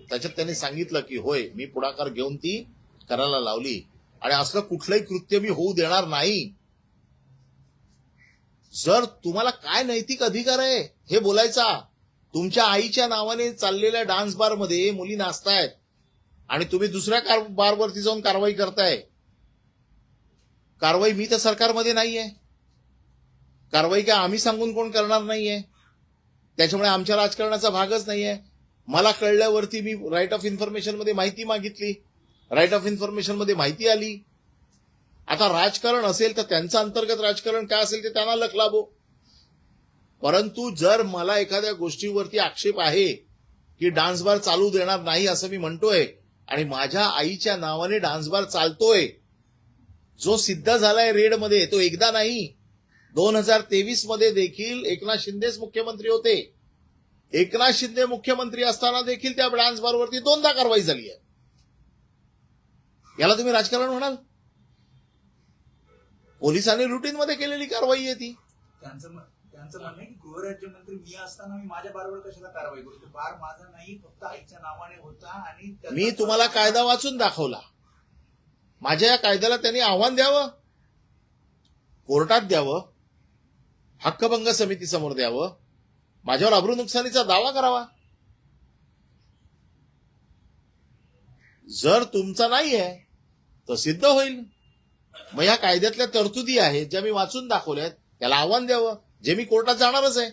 त्याच्यात त्यांनी सांगितलं की होय, मी पुढाकार घेऊन ती करायला लावली आणि असलं कुठलंही कृत्य मी होऊ देणार नाही. जर तुम्हाला काय नैतिक अधिकार आहे हे बोलायचा? तुमच्या आईच्या नावाने चाललेल्या डान्स बार मध्ये मुली नाचतायत आणि तुम्ही दुसऱ्या बारवरती जाऊन कारवाई करताय. कारवाई मी तर सरकारमध्ये नाहीये. कारवाई काय आम्ही सांगून कोण करणार नाहीये. त्याच्यामुळे आमच्या राजकारणाचा भागच नाहीये. मला कळल्यावरती मी राईट ऑफ इन्फॉर्मेशन मध्ये माहिती मागितली, राईट ऑफ इन्फॉर्मेशन मध्ये माहिती आली. आता राजकारण असेल तर त्यांचं अंतर्गत राजकारण काय असेल ते त्यांना लख लाभो. परंतु जर मला एखाद्या गोष्टीवरती आक्षेप आहे की डान्स बार चालू देणार नाही असं मी म्हणतोय आणि माझ्या आईच्या नावाने डान्स बार चालतोय, जो सिद्ध झालाय रेडमध्ये, तो एकदा नाही 2023 मध्ये देखील एकनाथ शिंदेच मुख्यमंत्री होते. एकनाथ शिंदे मुख्यमंत्री असताना देखील त्या डान्स बारवरती 2दा कारवाई झाली आहे. याला तुम्ही राजकारण म्हणाल? पोलिसांनी रुटीनमध्ये केलेली कारवाई आहे ती. त्यांचं म्हणणं आहे की गृहराज्यमंत्री मी असताना मी माझ्या बारवर कशाला कारवाई करू? तो बार माझा नाही, फक्त आईच्या नावाने होता. आणि मी तुम्हाला कायदा वाचून दाखवला. माझ्या या कायद्याला त्यांनी आव्हान द्यावं, कोर्टात द्यावं, हक्कभंग समितीसमोर द्यावं, माझ्यावर अब्रू नुकसानीचा दावा करावा. जर तुमचा नाहीये तर सिद्ध होईल. मग या कायद्यातल्या तरतुदी आहेत ज्या मी वाचून दाखवल्यात, त्याला आव्हान द्यावं, जे मी कोर्टात जाणारच आहे.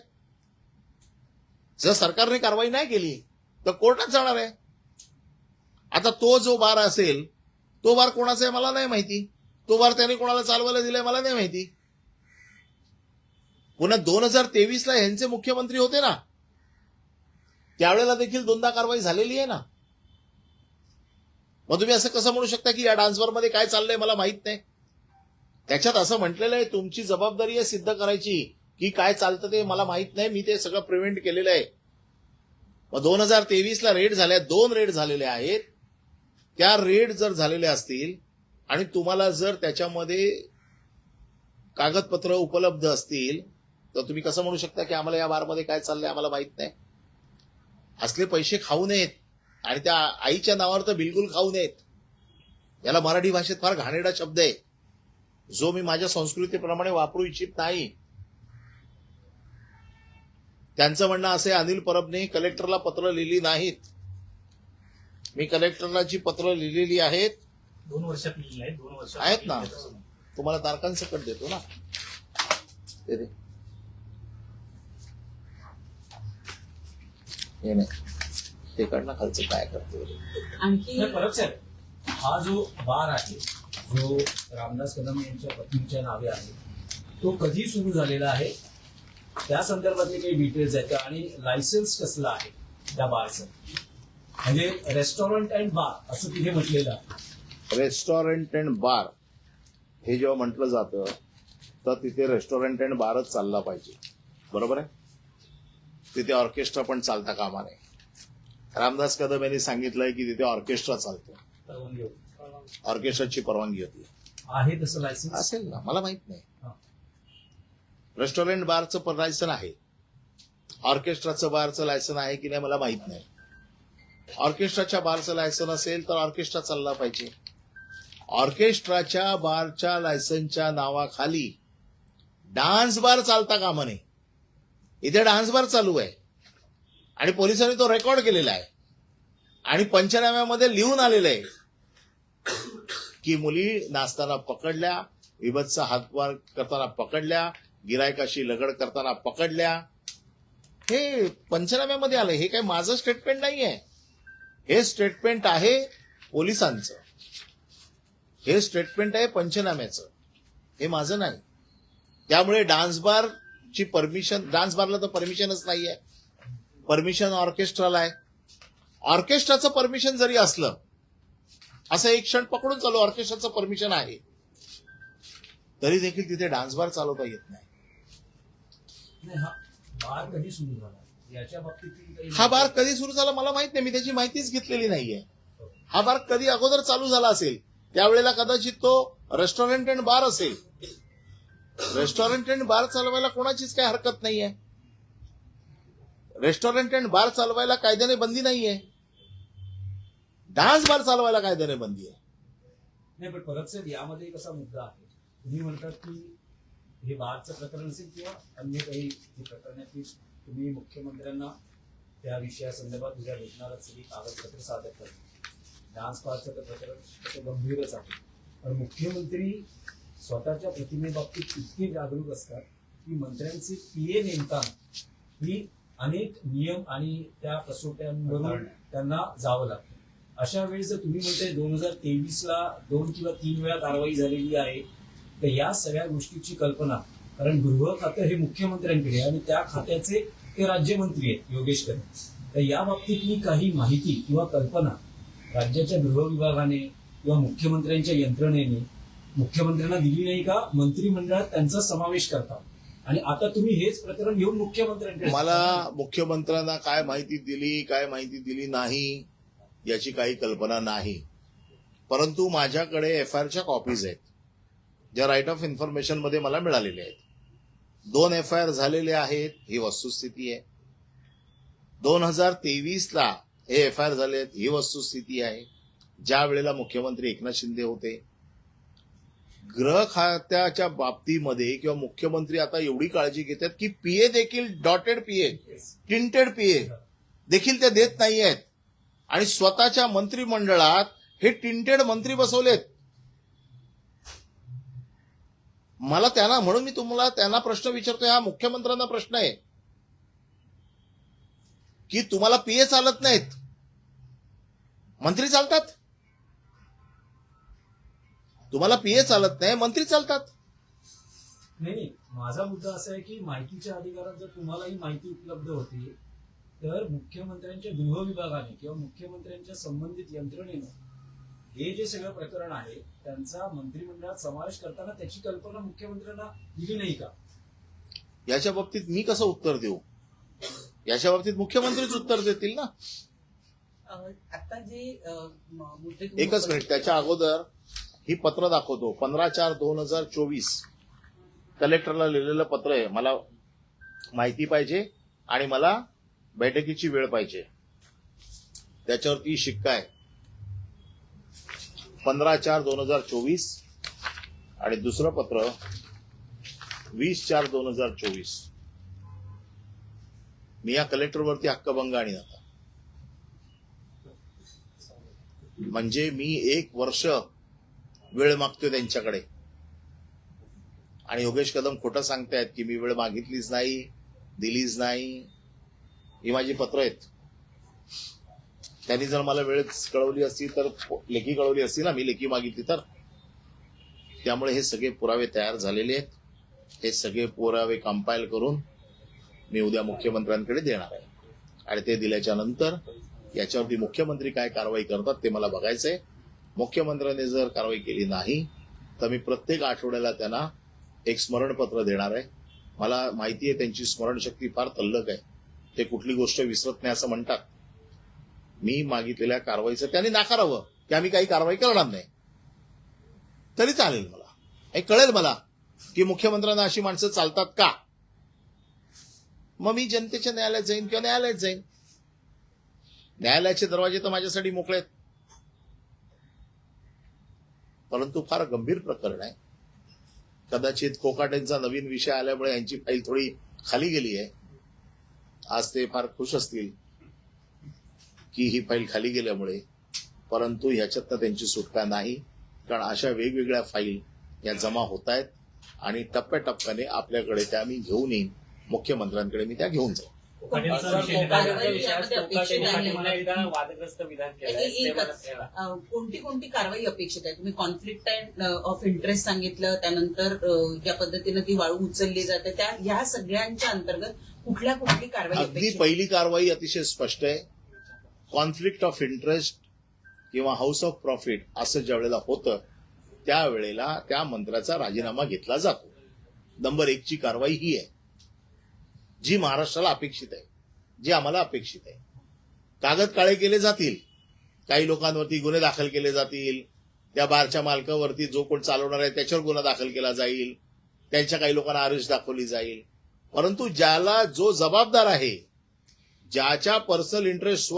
जर सरकारने कारवाई नाही केली तर कोर्टात जाणार आहे. आता तो जो बार असेल तो बार कोणाचा आहे मला नाही माहिती. तो बार त्याने कोणाला चालवायला दिलाय मला नाही माहिती. पुन्हा 2023 ला ह्यांचे मुख्यमंत्री होते ना, त्यावेळेला देखील 2दा कारवाई झालेली आहे ना. मग तुम्ही असं कसं म्हणू शकता की या डान्स बार मध्ये काय चाललंय मला माहित नाही? त्याच्यात असं म्हटलेलं आहे तुमची जबाबदारी आहे सिद्ध करायची की काय चालतं ते मला माहित नाही, मी ते सगळं प्रिव्हेंट केलेलं आहे. मग 2023 ला रेड झाल्या, 2 रेड झालेल्या आहेत. त्या रेड जर झालेल्या असतील आणि तुम्हाला जर त्याच्यामध्ये कागदपत्र उपलब्ध असतील तर तुम्ही कसं म्हणू शकता की आम्हाला या बारमध्ये काय चाललंय आम्हाला माहित नाही? असले पैसे खाऊ नयेत आणि त्या आईच्या नावावर तर बिलकुल खाऊ नयेत. याला मराठी भाषेत फार घाणेरडा शब्द आहे जो मी माझ्या संस्कृतीप्रमाणे वापरू इच्छित नाही. त्यांचं म्हणणं असे, अनिल परबने कलेक्टरला पत्र लिहिली नाहीत. मी कलेक्टरला जी पत्र लिहिलेली आहेत 2 वर्षात लिहिली आहे, 2 वर्षात आहेत ना, तुम्हाला तारखांसकट देतो ना ते दे. हे नाही ते काढणं खालचं काय करतो. आणखी नाही, परब साहेब, हा जो बार आहे जो रामदास कदम यांच्या पत्नीच्या नावे आहे, तो कधी सुरू झालेला आहे, त्या संदर्भातले काही डिटेल्स आहेत का? आणि लायसन्स कसलं आहे त्या बारचं? म्हणजे रेस्टॉरंट अँड बार असं तिथे म्हटलेलं आहे. रेस्टॉरंट अँड बार हे जेव्हा म्हटलं जातं तर तिथे रेस्टॉरंट अँड बारच चालला पाहिजे, बरोबर आहे? तिथे ऑर्केस्ट्रा पण चालता कामा नये. रामदास कदम यांनी सांगितलंय की तिथे ऑर्केस्ट्रा चालतो, परवानगी होती. ऑर्केस्ट्राची परवानगी होती. आहे तसं लायसन्स? असेल ना, मला माहित नाही. हा. रेस्टॉरंट बारचं पण लायसन आहे, ऑर्केस्ट्राचं बारचं लायसन आहे की नाही मला माहित नाही. ऑर्केस्ट्राच्या बारचं लायसन असेल तर ऑर्केस्ट्रा चालला पाहिजे. ऑर्केस्ट्राच्या बारच्या लायसनच्या नावाखाली डान्स बार चालता कामा नये. इथे डान्स बार चालू आहे आणि पोलिसांनी तो रेकॉर्ड केलेला आहे आणि पंचनाम्यामध्ये लिहून आलेलं आहे की मुली नाचताना पकडल्या, विभत्स हातवार करताना पकडल्या, गिरायकाशी लगड करताना पकडल्या. हे पंचनाम्यामध्ये आलंय. हे काय माझं स्टेटमेंट नाहीये, हे स्टेटमेंट आहे पोलिसांचं, हे स्टेटमेंट आहे पंचनाम्याचं, हे माझं नाही. त्यामुळे डान्स बारची परमिशन, डान्स बारला तर परमिशनच नाहीये. परमिशन ऑर्केस्ट्राला आहे. ऑर्केस्ट्राचं परमिशन जरी असलं, असं एक क्षण पकडून चालू, ऑर्केस्ट्राचं परमिशन आहे, तरी देखील तिथे डान्स बार चालवता येत नाही. नाही, हा बार कधी सुरू झाला याच्या बाबतीत काही- हा बार कधी सुरू झाला मला माहित नाही, मी त्याची माहितीच घेतलेली नाहीये. हा बार कधी अगोदर चालू झाला असेल, त्यावेळेला कदाचित तो रेस्टॉरंट अँड बार असेल. रेस्टॉरंट अँड बार चालवायला कोणाचीच काही हरकत नाहीये. रेस्टॉरंट अँड बार चालवायला कायद्याने बंदी नाहीये. डान्स बार चालवायला कायद्याने बंदी आहे. नाही, पण परत साहेब यामध्ये कसा मुद्दा आहे, तुम्ही म्हणतात की हे बारचं प्रकरण असेल किंवा अन्य काही प्रकरण आहे की तुम्ही मुख्यमंत्र्यांना त्या विषयासंदर्भात उद्या भेटणारच सगळी कागदपत्र सादर करतात. डान्स बारचं तर प्रकरण तसं गंभीरच आहे, पण मुख्यमंत्री स्वतःच्या प्रतिमेबाबतीत इतके जागरूक असतात की मंत्र्यांचे पीए नेमताना ही अनेक नियम आणि त्या कसोट्यांवरून त्यांना जावं लागतं. अशा वेळेस जर तुम्ही म्हणताय 2023ला 2 किंवा 3 वेळा कारवाई झालेली आहे, तर या सगळ्या गोष्टीची कल्पना, कारण गृह खातं हे मुख्यमंत्र्यांकडे आहे आणि त्या खात्याचे ते राज्यमंत्री आहेत योगेश कदम, तर या बाबतीतली काही माहिती किंवा कल्पना राज्याच्या गृह विभागाने किंवा मुख्यमंत्र्यांच्या यंत्रणेने मुख्यमंत्र्यांना दिली नाही का? मंत्रिमंडळात त्यांचा समावेश करता आणि आता तुम्ही हेच प्रकरण घेऊन मुख्यमंत्र्यांकडे मला मुख्यमंत्र्यांना काय माहिती दिली, काय माहिती दिली नाही याची काही कल्पना नाही. परंतु माझ्याकडे एफआयआरच्या कॉपीज आहेत, ज्या राईट ऑफ इन्फॉर्मेशन मध्ये मला मिळालेल्या आहेत. 2 एफआयआर झालेले आहेत, ही वस्तुस्थिती आहे. 2023ला हे एफआयआर झाले आहेत, ही वस्तुस्थिती आहे. ज्या वेळेला मुख्यमंत्री एकनाथ शिंदे होते, गृह खात्याच्या बाबतीमध्ये किंवा मुख्यमंत्री आता एवढी काळजी घेतात की पीए देखील डॉटेड पीए, टिंटेड पीए देखील ते देत नाही आहेत आणि स्वतःच्या मंत्रिमंडळात हे टिंटेड मंत्री बसवलेत. मला त्यांना, म्हणून मी तुम्हाला त्यांना प्रश्न विचारतोय, हा मुख्यमंत्र्यांना प्रश्न आहे की तुम्हाला पीए चालत नाहीत, मंत्री चालतात. तुम्हाला पीए चालत नाही, मंत्री चालतात. नाही, माझा मुद्दा असा आहे की माहितीच्या अधिकारात जर तुम्हाला ही माहिती उपलब्ध होती तर मुख्यमंत्र्यांच्या गृह विभागाने किंवा मुख्यमंत्र्यांच्या संबंधित यंत्रणेनं हे जे सगळं प्रकरण आहे त्यांचा मंत्रिमंडळात समावेश करताना त्याची कल्पना मुख्यमंत्र्यांना दिली नाही का? याच्या बाबतीत मी कसं उत्तर देऊ? याच्या बाबतीत मुख्यमंत्रीच उत्तर देतील ना. आता जे मुद्दे तुम्ही- एकच मिनिट, त्याच्या अगोदर ही पत्र दाखवतो. 15/4/2024 कलेक्टरला लिहिलेलं पत्र आहे. मला माहिती पाहिजे आणि मला बैठकीची वेळ पाहिजे. त्याच्यावरती शिक्का आहे. 15/4/2024 आणि दुसरं पत्र 20/4/2024. मी या कलेक्टरवरती हक्कभंग आणीन आता. म्हणजे मी 1 वर्ष वेळ मागतोय त्यांच्याकडे आणि योगेश कदम खोटं सांगतायत की मी वेळ मागितलीच नाही, दिलीच नाही. ही माझी पत्र आहेत. त्यांनी जर मला वेळ कळवली असती तर लेखी कळवली असती ना, मी लेखी मागितली तर. त्यामुळे हे सगळे पुरावे तयार झालेले आहेत. हे सगळे पुरावे कंपाईल करून मी उद्या मुख्यमंत्र्यांकडे देणार आहे आणि ते दिल्याच्या नंतर याच्यावरती मुख्यमंत्री काय कारवाई करतात ते मला बघायचंय. मुख्यमंत्र्यांनी जर कारवाई केली नाही तर मी प्रत्येक आठवड्याला त्यांना एक स्मरणपत्र देणार आहे. मला माहिती आहे त्यांची स्मरणशक्ती फार तल्लख आहे, ते कुठली गोष्ट विसरत नाही असं म्हणतात. मी मागितलेल्या कारवाईचं त्यांनी नाकारावं की आम्ही काही कारवाई करणार नाही तरी चालेल. मला हे कळेल मला की मुख्यमंत्र्यांना अशी माणसं चालतात का. मग मी जनतेच्या न्यायालयात जाईन किंवा न्यायालयात जाईन. न्यायालयाचे दरवाजे तर माझ्यासाठी मोकळे आहेत. परंतु फार गंभीर प्रकरण आहे. कदाचित कोकाटेंचा नवीन विषय आल्यामुळे यांची फाईल थोडी खाली गेली आहे. आज ते फार खुश असतील की ही फाईल खाली गेल्यामुळे, परंतु ह्याच्यातनं त्यांची सुटका नाही. कारण अशा वेगवेगळ्या फाईल या जमा होत आहेत आणि टप्प्याटप्प्याने आपल्याकडे त्या मी घेऊन येईन. मुख्यमंत्र्यांकडे मी त्या घेऊन जाईन. कोकाटेंचा विषय कारवाई निघाल्याच्या यामध्ये विषयात अपेक्षित कोकाटेंनी आहे. पुन्हा एकदा वादग्रस्त विधान केलंय. ते मला सांगा. कोणती कारवाई अपेक्षित आहे? तुम्ही कॉन्फ्लिक्ट ऑफ इंटरेस्ट सांगितलं, त्यानंतर ज्या पद्धतीनं ती वाळू उचलली जाते त्या ह्या सगळ्यांच्या अंतर्गत कुठली कारवाई अगदी अपेक्षित? पहिली कारवाई अतिशय स्पष्ट आहे. कॉन्फ्लिक्ट ऑफ इंटरेस्ट किंवा हाऊस ऑफ प्रॉफिट असं ज्या वेळेला होतं त्यावेळेला त्या मंत्र्याचा राजीनामा घेतला जातो. नंबर 1 ची कारवाई ही आहे जी महाराष्ट्राला अपेक्षित आहे, जी आम्हाला अपेक्षित आहे. कागद काळे केले जातील, काही लोकांवरती गुन्हे दाखल केले जातील, त्या बारच्या मालकावरती जो कोण चालवणार आहे त्याच्यावर गुन्हा दाखल केला जाईल, त्यांच्या काही लोकांना अरेस्ट दाखवली जाईल. परंतु ज्याला जो जबाबदार आहे, ज्याच्या पर्सनल इंटरेस्ट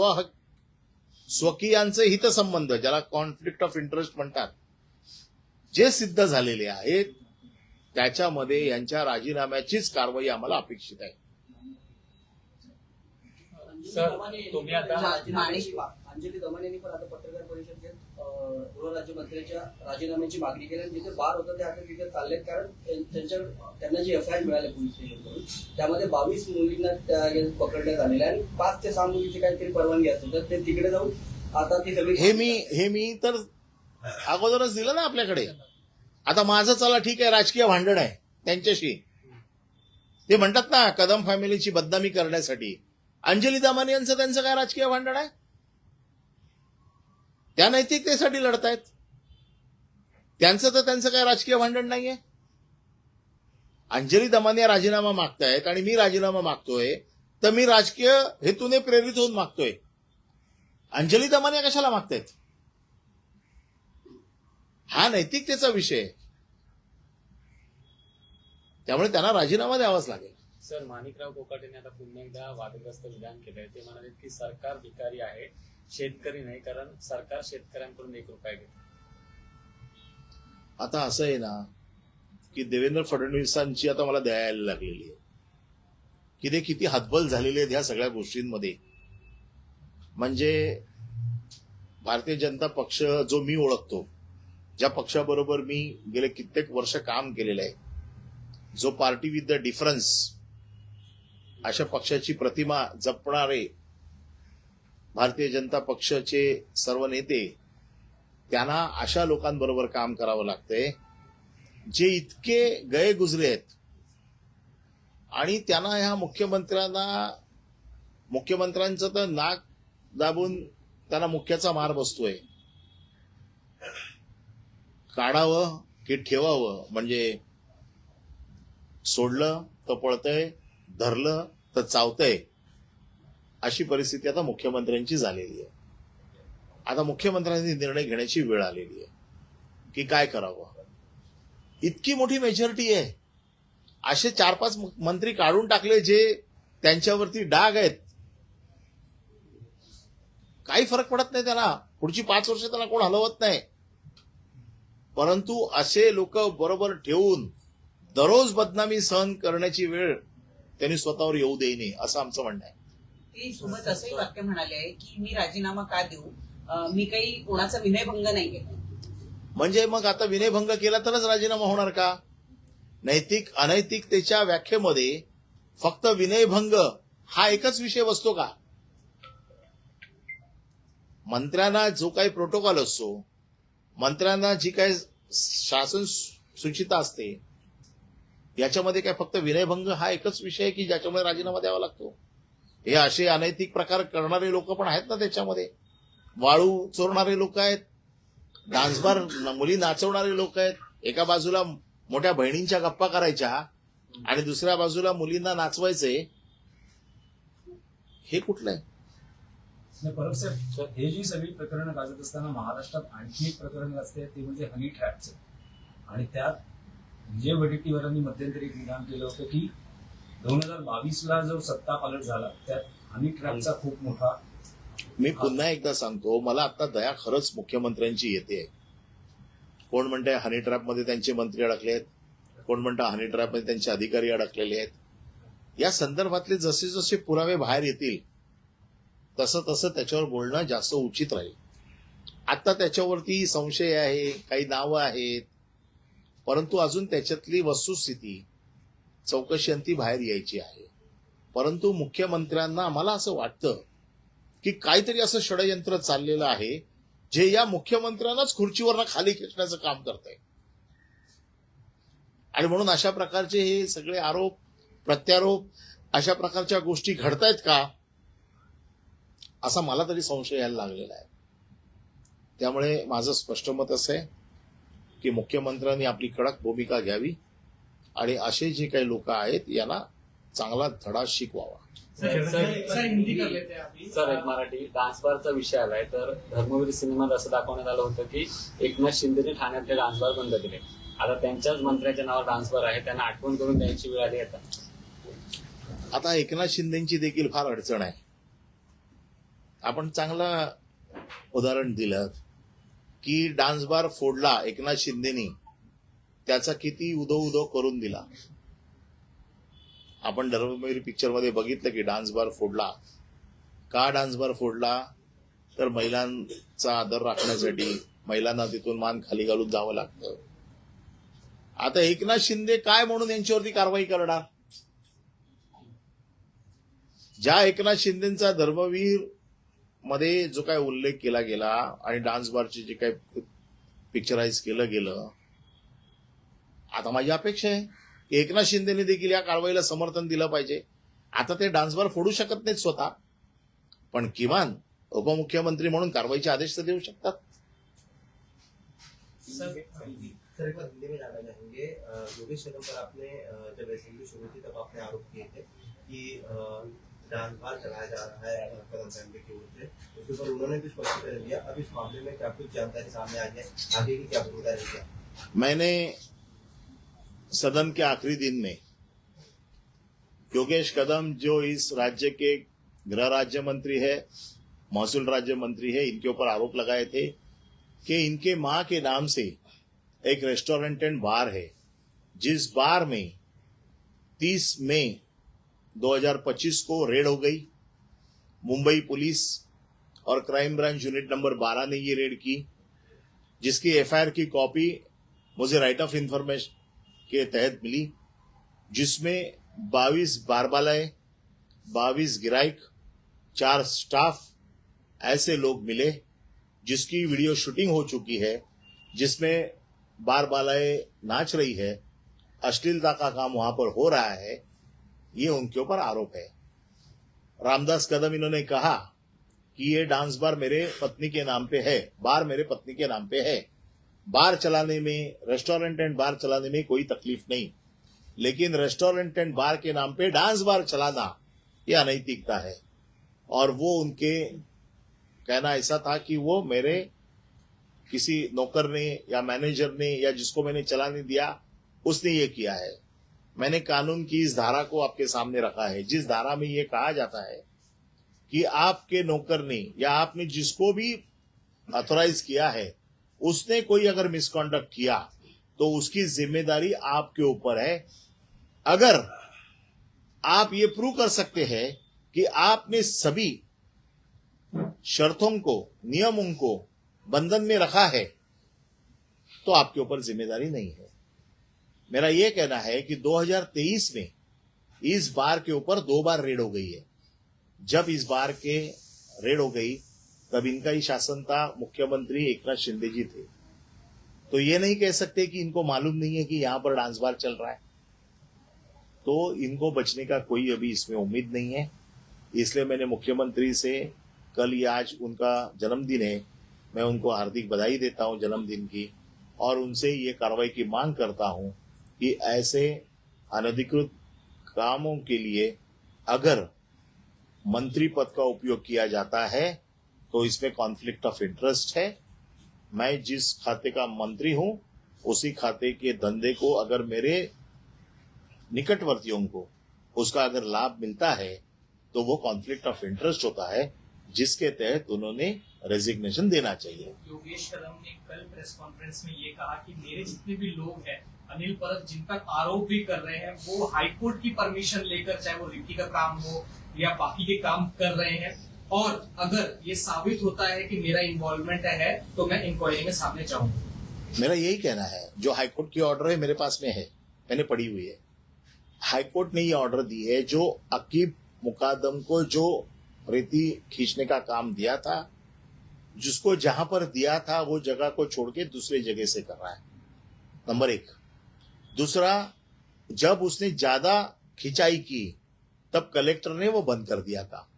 स्वकीयांचे हितसंबंध ज्याला कॉन्फ्लिक्ट ऑफ इंटरेस्ट म्हणतात, जे सिद्ध झालेले आहेत त्याच्यामध्ये यांच्या राजीनाम्याचीच कारवाई आम्हाला अपेक्षित आहे. सर तुम्ही आता अंजली दमन यांनी पण आता पत्रकार परिषद घेत गृहराज्यमंत्र्यांच्या राजीनाम्याची मागणी केली आणि जिथे बार होतं ते आता तिथे चाललेत, कारण त्यांना जी एफआयआर मिळाली पोलीस स्टेशनकडून त्यामध्ये 22 मुलींना पकडण्यात आलेले आणि 5 ते 6 मुलीची काहीतरी परवानगी असते, तर ते तिकडे जाऊन आता ती सगळी हे मी तर अगोदरच दिलं ना आपल्याकडे. आता माझं चला ठीक आहे, राजकीय भांडण आहे त्यांच्याशी, ते म्हणतात ना कदम फॅमिलीची बदनामी करण्यासाठी. अंजली दमानी यांचं त्यांचं काय राजकीय भांडण आहे? त्या नैतिकतेसाठी लढतायत, त्यांचं काय राजकीय भांडण नाहीये. अंजली दमानी राजीनामा मागतायत आणि मी राजीनामा मागतोय, तर मी राजकीय हेतूने प्रेरित होऊन मागतोय. अंजली दमानी कशाला मागतायत? हा नैतिकतेचा विषय आहे, त्यामुळे त्यांना राजीनामा द्यावाच लागेल. सर माणिकराव कोकाटेने आता पुन्हा एकदा वादग्रस्त विधान केलंय. ते म्हणाले की सरकार भिकारी आहे, शेतकरी नाही, कारण सरकार शेतकऱ्यांकडून 1 रुपया घेत. आता असं आहे ना की देवेंद्र फडणवीसांची आता मला द्यायला लागलेली आहे की ते किती हतबल झालेले आहेत ह्या सगळ्या गोष्टींमध्ये. म्हणजे भारतीय जनता पक्ष जो मी ओळखतो, ज्या पक्षाबरोबर मी गेले कित्येक वर्ष काम केलेलं आहे, जो पार्टी विथ द डिफरन्स अशा पक्षाची प्रतिमा जपणारे भारतीय जनता पक्षाचे सर्व नेते, त्यांना अशा लोकांबरोबर काम करावं लागतंय जे इतके गये गुजरे आहेत आणि त्यांना ह्या मुख्यमंत्र्यांचं तर नाक दाबून त्यांना मुख्याचा मार बसतोय. काढावं की ठेवावं, म्हणजे सोडलं तर पळतंय, धरलं तर चावतंय, अशी परिस्थिती आता मुख्यमंत्र्यांची झालेली आहे. आता मुख्यमंत्र्यांनी निर्णय घेण्याची वेळ आलेली आहे की काय करावं. इतकी मोठी मेजॉरिटी आहे, असे 4-5 मंत्री काढून टाकले जे त्यांच्यावरती डाग आहेत, काही फरक पडत नाही त्यांना, पुढची 5 वर्ष त्यांना कोण हलवत नाही. परंतु असे लोक बरोबर ठेवून दररोज बदनामी सहन करण्याची वेळ त्यांनी स्वतःवर येऊ देऊ नये, असं आमचं म्हणणं आहे. ते सोबत असंही वाक्य म्हणाले आहे की मी राजीनामा का देऊ, मी काही कोणाचा विनयभंग नाही केला. म्हणजे मग आता विनयभंग केला तरच राजीनामा होणार का? नैतिक अनैतिकतेच्या व्याख्येमध्ये फक्त विनयभंग हा एकच विषय बसतो का? मंत्र्यांना जो काही प्रोटोकॉल असतो, मंत्र्यांना जी काही शासन सूचिता असते, याच्यामध्ये काय फक्त विनयभंग हा एकच विषय आहे की ज्याच्यामुळे राजीनामा द्यावा लागतो? हे असे अनैतिक प्रकार करणारे लोक पण आहेत ना त्याच्यामध्ये. वाळू चोरणारे लोक आहेत, डान्सबार मुली नाचवणारे लोक आहेत. एका बाजूला मोठ्या बहिणींच्या गप्पा करायच्या आणि दुसऱ्या बाजूला मुलींना नाचवायचे, हे कुठलं आहे? परत सर, हे जी सगळी प्रकरणं गाजत असताना महाराष्ट्रात आणखी एक प्रकरण गाजते, ते म्हणजे हनी ट्रॅपचं. आणि त्यात विजय वडेट्टीवारांनी मध्यंतरी एक विधान केलं होतं की 2022ला जो सत्ता पालट झाला त्यात हनी ट्रॅपचा खूप मोठा. मी पुन्हा एकदा सांगतो, मला आता दया खरंच मुख्यमंत्र्यांची येते. कोण म्हणते हनी ट्रॅपमध्ये त्यांचे मंत्री अडकले आहेत, कोण म्हणतं हनी ट्रॅपमध्ये त्यांचे अधिकारी अडकलेले आहेत. या संदर्भातले जसे जसे पुरावे बाहेर येतील तसं तसं त्याच्यावर बोलणं जास्त उचित राहील. आता त्याच्यावरती संशय आहे, काही नावं आहेत, परंतु अजून त्याच्यातली वस्तुस्थिती चौकशी अंती बाहेर यायची आहे. परंतु मुख्यमंत्र्यांना मला असं वाटतं की काहीतरी असं षडयंत्र चाललेलं आहे जे या मुख्यमंत्र्यांनाच खुर्चीवरनं खाली खेचण्याचं काम करतंय. आणि म्हणून अशा प्रकारचे हे सगळे आरोप प्रत्यारोप, अशा प्रकारच्या गोष्टी घडतायत का, असा मला तरी संशय यायला लागलेला आहे. त्यामुळे माझं स्पष्ट मत असं आहे की मुख्यमंत्र्यांनी आपली कडक भूमिका घ्यावी आणि असे जे काही लोक आहेत यांना चांगला धडा शिकवावा. सर एक मराठी डान्स बारचा विषय आलाय तर धर्मवीर सिनेमात असं दाखवण्यात आलं होतं की एकनाथ शिंदेने ठाण्यातले डान्स बार बंद केले. आता त्यांच्याच मंत्र्याच्या नावावर डान्स बार आहे, त्यांना आठवण करून द्यायची वेळ आली आता. आता एकनाथ शिंदेची देखील फार अडचण आहे. आपण चांगलं उदाहरण दिलं की डान्स बार फोडला एकनाथ शिंदेनी, त्याचा किती उदो उदो करून दिला. आपण धर्मवीर पिक्चर मध्ये बघितलं की डान्स बार फोडला. का डान्स बार फोडला? तर महिलांचा आदर राखण्यासाठी, महिलांना तिथून मान खाली घालून जावं लागतं. आता एकनाथ शिंदे काय म्हणून यांच्यावरती कारवाई करणार? ज्या एकनाथ शिंदेचा धर्मवीर मध्ये जो काय उल्लेख केला गेला आणि डान्स बारचे जे काय पिक्चराइज केलं गेलं, आता माझी अपेक्षा आहे की एकनाथ शिंदेने देखील या कारवाईला समर्थन दिलं पाहिजे. आता ते डान्स बार फोडू शकत नाहीत स्वतः, पण किमान उपमुख्यमंत्री म्हणून कारवाईचे आदेश तर देऊ शकतात. सर एक बार हिंदी में जानना चाहेंगे, योगेश कदम पर आपने जब असेंबली शुरू की तब आपने आरोप किए थे कि डांस बार चलाया जा रहा है कदम फैमिली की ओर से, उसके ऊपर उन्होंने भी स्पष्टीकरण दिया. अब इस मामले में क्या कुछ जानकारी सामने आई है, आगे की क्या भूमिका रहेगी? मैंने सदन के आखिरी दिन में योगेश कदम जो इस राज्य के गृह राज्य मंत्री है, महसूल राज्य मंत्री है, इनके ऊपर आरोप लगाए थे कि इनके मां के नाम से एक रेस्टोरेंट एंड बार है, जिस बार में 30 मई 2025 को रेड हो गई. मुंबई पुलिस और क्राइम ब्रांच यूनिट नंबर 12 ने ये रेड की, जिसकी एफआईआर की कॉपी मुझे राइट ऑफ इंफॉर्मेशन के तहत मिली, जिसमें 22 बारबालाए, 22 गिराइक, 4 स्टाफ ऐसे लोग मिले जिसकी वीडियो शूटिंग हो चुकी है, जिसमें बारबालाए नाच रही है, अश्लीलता का काम वहां पर हो रहा है. ये उनके ऊपर आरोप है. रामदास कदम इन्होंने कहा कि ये डांस बार मेरे पत्नी के नाम पे है, बार मेरे पत्नी के नाम पे है. बार चलाने में, रेस्टोरेंट एंड बार चलाने में कोई तकलीफ नहीं, लेकिन रेस्टोरेंट एंड बार के नाम पे डांस बार चलाना ये अनैतिकता है. और वो उनके कहना ऐसा था कि वो मेरे किसी नौकर ने या मैनेजर ने या जिसको मैंने चलाने दिया उसने ये किया है. मैंने कानून की इस धारा को आपके सामने रखा है, जिस धारा में ये कहा जाता है कि आपके नौकर ने या आपने जिसको भी ऑथोराइज किया है उसने कोई अगर मिसकॉन्डक्ट किया तो उसकी जिम्मेदारी आपके ऊपर है. अगर आप ये प्रूव कर सकते हैं कि आपने सभी शर्तों को, नियमों को बंधन में रखा है, तो आपके ऊपर जिम्मेदारी नहीं है. मेरा यह कहना है कि 2023 में इस बार के ऊपर 2 बार रेड हो गई है. जब इस बार के रेड हो गई तब इनका ही शासन था, मुख्यमंत्री एकनाथ शिंदे जी थे. तो ये नहीं कह सकते कि इनको मालूम नहीं है कि यहां पर डांस बार चल रहा है. तो इनको बचने का कोई अभी इसमें उम्मीद नहीं है. इसलिए मैंने मुख्यमंत्री से कल या आज उनका जन्मदिन है, मैं उनको हार्दिक बधाई देता हूं जन्मदिन की, और उनसे ये कार्रवाई की मांग करता हूं कि ऐसे अनधिकृत कामों के लिए अगर मंत्री पद का उपयोग किया जाता है तो इसमें कॉन्फ्लिक्ट ऑफ इंटरेस्ट है. मैं जिस खाते का मंत्री हूं उसी खाते के धंधे को अगर मेरे निकटवर्तियों को उसका अगर लाभ मिलता है तो वो कॉन्फ्लिक्ट ऑफ इंटरेस्ट होता है, जिसके तहत उन्होंने रेजिग्नेशन देना चाहिए. योगेश कदम ने कल प्रेस कॉन्फ्रेंस में ये कहा कि मेरे जितने भी लोग हैं, अनिल परब जिन पर आरोप भी कर रहे हैं, वो हाईकोर्ट की परमिशन लेकर, चाहे वो रिक्की का काम हो या बाकी के काम कर रहे हैं, और अगर ये साबित होता है कि मेरा इन्वॉल्वमेंट है तो मैं इंक्वायरी में सामने जाऊंगा. मेरा यही कहना है, जो हाईकोर्ट की ऑर्डर है मेरे पास में है, मैंने पढ़ी हुई है. हाईकोर्ट ने ये ऑर्डर दी है, जो अकीब मुकादम को जो रेती खींचने का काम दिया था, जिसको जहां पर दिया था वो जगह को छोड़ के दूसरे जगह से कर रहा है. नंबर 1. दूसरा, जब उसने ज्यादा खिंचाई की तब कलेक्टर ने वो बंद कर दिया था.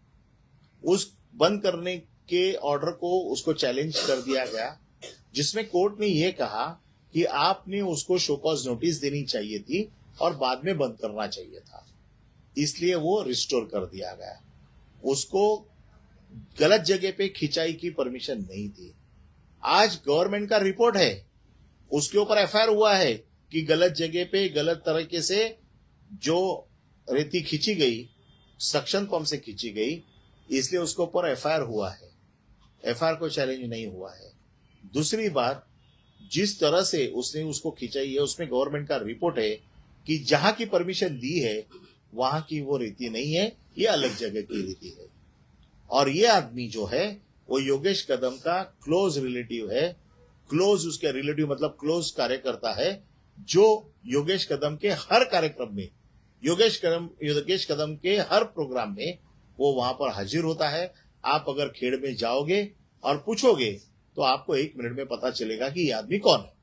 उस बंद करने के ऑर्डर को उसको चैलेंज कर दिया गया, जिसमें कोर्ट ने यह कहा कि आपने उसको शो कॉज नोटिस देनी चाहिए थी और बाद में बंद करना चाहिए था, इसलिए वो रिस्टोर कर दिया गया। उसको गलत जगह पे खिंचाई की परमिशन नहीं थी। आज गवर्नमेंट का रिपोर्ट है, उसके ऊपर एफआईआर हुआ है कि गलत जगह पे गलत तरीके से जो रेती खींची गई, सक्शन पंप से खींची गई, इसलिए उसके ऊपर एफआईआर हुआ है। एफआईआर को चैलेंज नहीं हुआ है। दूसरी बात, जिस तरह से उसने उसको खिंचाई है उसमें गवर्नमेंट का रिपोर्ट है कि जहां की परमिशन दी है वहां की वो रेती नहीं है, ये अलग जगह की रेती है। और ये आदमी जो है वो योगेश कदम का क्लोज रिलेटिव है। क्लोज उसके रिलेटिव मतलब क्लोज कार्यकर्ता है, जो योगेश कदम के हर कार्यक्रम में, योगेश कदम के हर प्रोग्राम में वो वहां पर हाजिर होता है। आप अगर खेड़ में जाओगे और पूछोगे तो आपको 1 मिनट में पता चलेगा कि ये आदमी कौन है।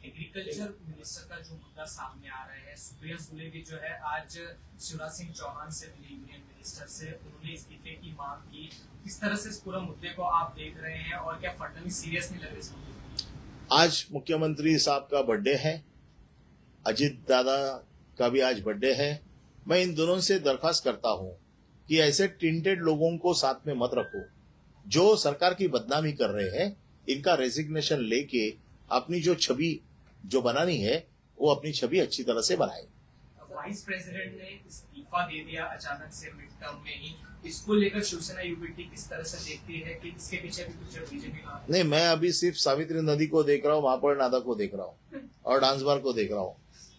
एग्रीकल्चर मिनिस्टर का जो मुद्दा सामने आ रहा है, सुप्रिया सुले भी जो है आज शिवराज सिंह चौहान से मिली यूनियन मिनिस्टर से, उन्होंने इस्तीफे की मांग की। किस तरह से इस पूरे मुद्दे को आप देख रहे हैं और क्या फडणवीस सीरियस नहीं लग रहे इस मुद्दे को? आज मुख्यमंत्री साहब का बर्थडे है, अजित दादा का भी आज बर्थडे है। मैं इन दोनों से दरख्वास्त करता हूं कि ऐसे टिंटेड लोगों को साथ में मत रखो जो सरकार की बदनामी कर रहे हैं। इनका रेजिग्नेशन लेके अपनी जो छवि जो बनानी है वो अपनी छवि अच्छी तरह से बनाए। वाइस प्रेसिडेंट ने इस्तीफा दे दिया अचानक से मिड टर्म में ही, इसको लेकर शिवसेना यूबीटी किस तरह से देखती है कि इसके पीछे भी कुछ बीजेपी का? नहीं, मैं अभी सिर्फ सावित्री नदी को देख रहा हूँ, महापौर नादा को देख रहा हूँ और डांस बार को देख रहा हूँ।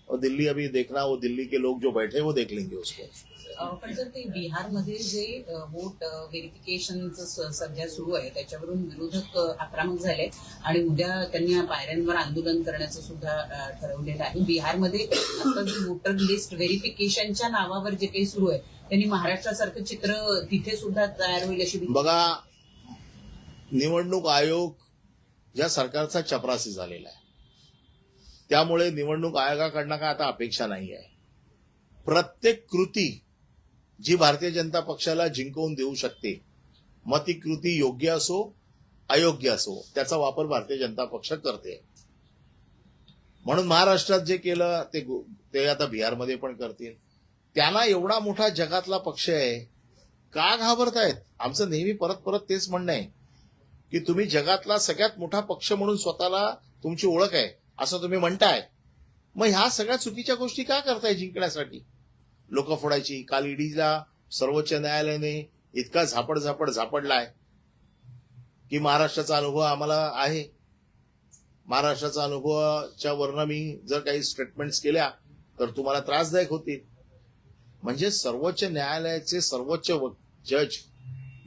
और दिल्ली अभी देखना, वो दिल्ली के लोग जो बैठे वो देख लेंगे उसको। पण जर ते बिहारमध्ये जे वोट व्हेरिफिकेशनचं सध्या सुरू आहे त्याच्यावरून विरोधक आक्रमक झाले आणि उद्या त्यांनी पायऱ्यांवर आंदोलन करण्याचं सुद्धा ठरवलेलं आहे। बिहारमध्ये आता जे वोटर लिस्ट व्हेरिफिकेशनच्या नावावर जे काही सुरू आहे त्यांनी महाराष्ट्रासारखं चित्र तिथे सुद्धा तयार होईल अशी भीती. बघा, निवडणूक आयोग या सरकारचा चपरासी झालेला आहे, त्यामुळे निवडणूक आयोगाकडनं काय आता अपेक्षा नाही आहे। प्रत्येक कृती जी भारतीय जनता पक्षाला जिंकवून देऊ शकते, मग ती कृती योग्य असो अयोग्य असो, त्याचा वापर भारतीय जनता पक्ष करते। म्हणून महाराष्ट्रात जे केलं ते आता बिहारमध्ये पण करतील। त्यांना एवढा मोठा जगातला पक्ष आहे, का घाबरतायत? आमचं नेहमी परत परत तेच म्हणणं आहे की तुम्ही जगातला सगळ्यात मोठा पक्ष म्हणून स्वतःला तुमची ओळख आहे असं तुम्ही म्हणताय, मग ह्या सगळ्या चुकीच्या गोष्टी का करताय जिंकण्यासाठी? लोक फोडायची। काल ईडीला सर्वोच्च न्यायालयाने इतका झापडलाय की महाराष्ट्राचा अनुभव आम्हाला आहे, महाराष्ट्राचा अनुभवाच्या वरनं मी जर काही स्टेटमेंट्स केल्या तर तुम्हाला त्रासदायक होतील। म्हणजे सर्वोच्च न्यायालयाचे सर्वोच्च जज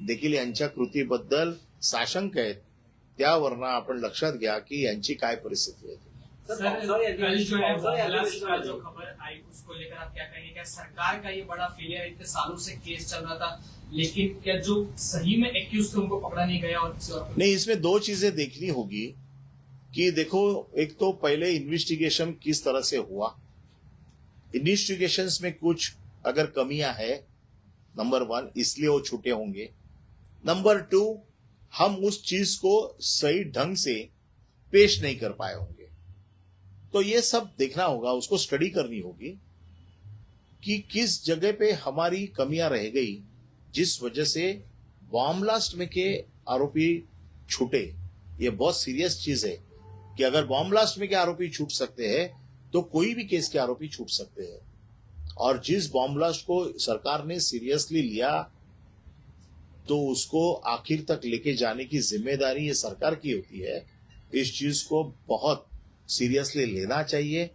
देखील यांच्या कृतीबद्दल साशंक आहेत, त्यावरनं आपण लक्षात घ्या की यांची काय परिस्थिती आहे। सर, कल जो है बंगलादेश का जो खबर आई उसको लेकर आप क्या कहेंगे? क्या सरकार का ये बड़ा फेलियर, इतने सालों से केस चल रहा था लेकिन क्या जो सही में एक्यूज थे उनको पकड़ा नहीं गया? और नहीं, इसमें 2 चीजें देखनी होगी कि देखो, एक तो पहले इन्वेस्टिगेशन किस तरह से हुआ, इन्वेस्टिगेशंस में कुछ अगर कमियां है, नंबर 1 इसलिए वो छूटे होंगे। नंबर 2, हम उस चीज को सही ढंग से पेश नहीं कर पाए होंगे। तो ये सब देखना होगा, उसको स्टडी करनी होगी कि किस जगह पे हमारी कमियां रह गई जिस वजह से बॉम्ब ब्लास्ट में के आरोपी छूटे। ये बहुत सीरियस चीज है कि अगर बॉम्ब ब्लास्ट में के आरोपी छूट सकते हैं तो कोई भी केस के आरोपी छूट सकते हैं। और जिस बॉम्ब ब्लास्ट को सरकार ने सीरियसली लिया तो उसको आखिर तक लेके जाने की जिम्मेदारी ये सरकार की होती है। इस चीज को बहुत सीरियसली लेना चाहिए।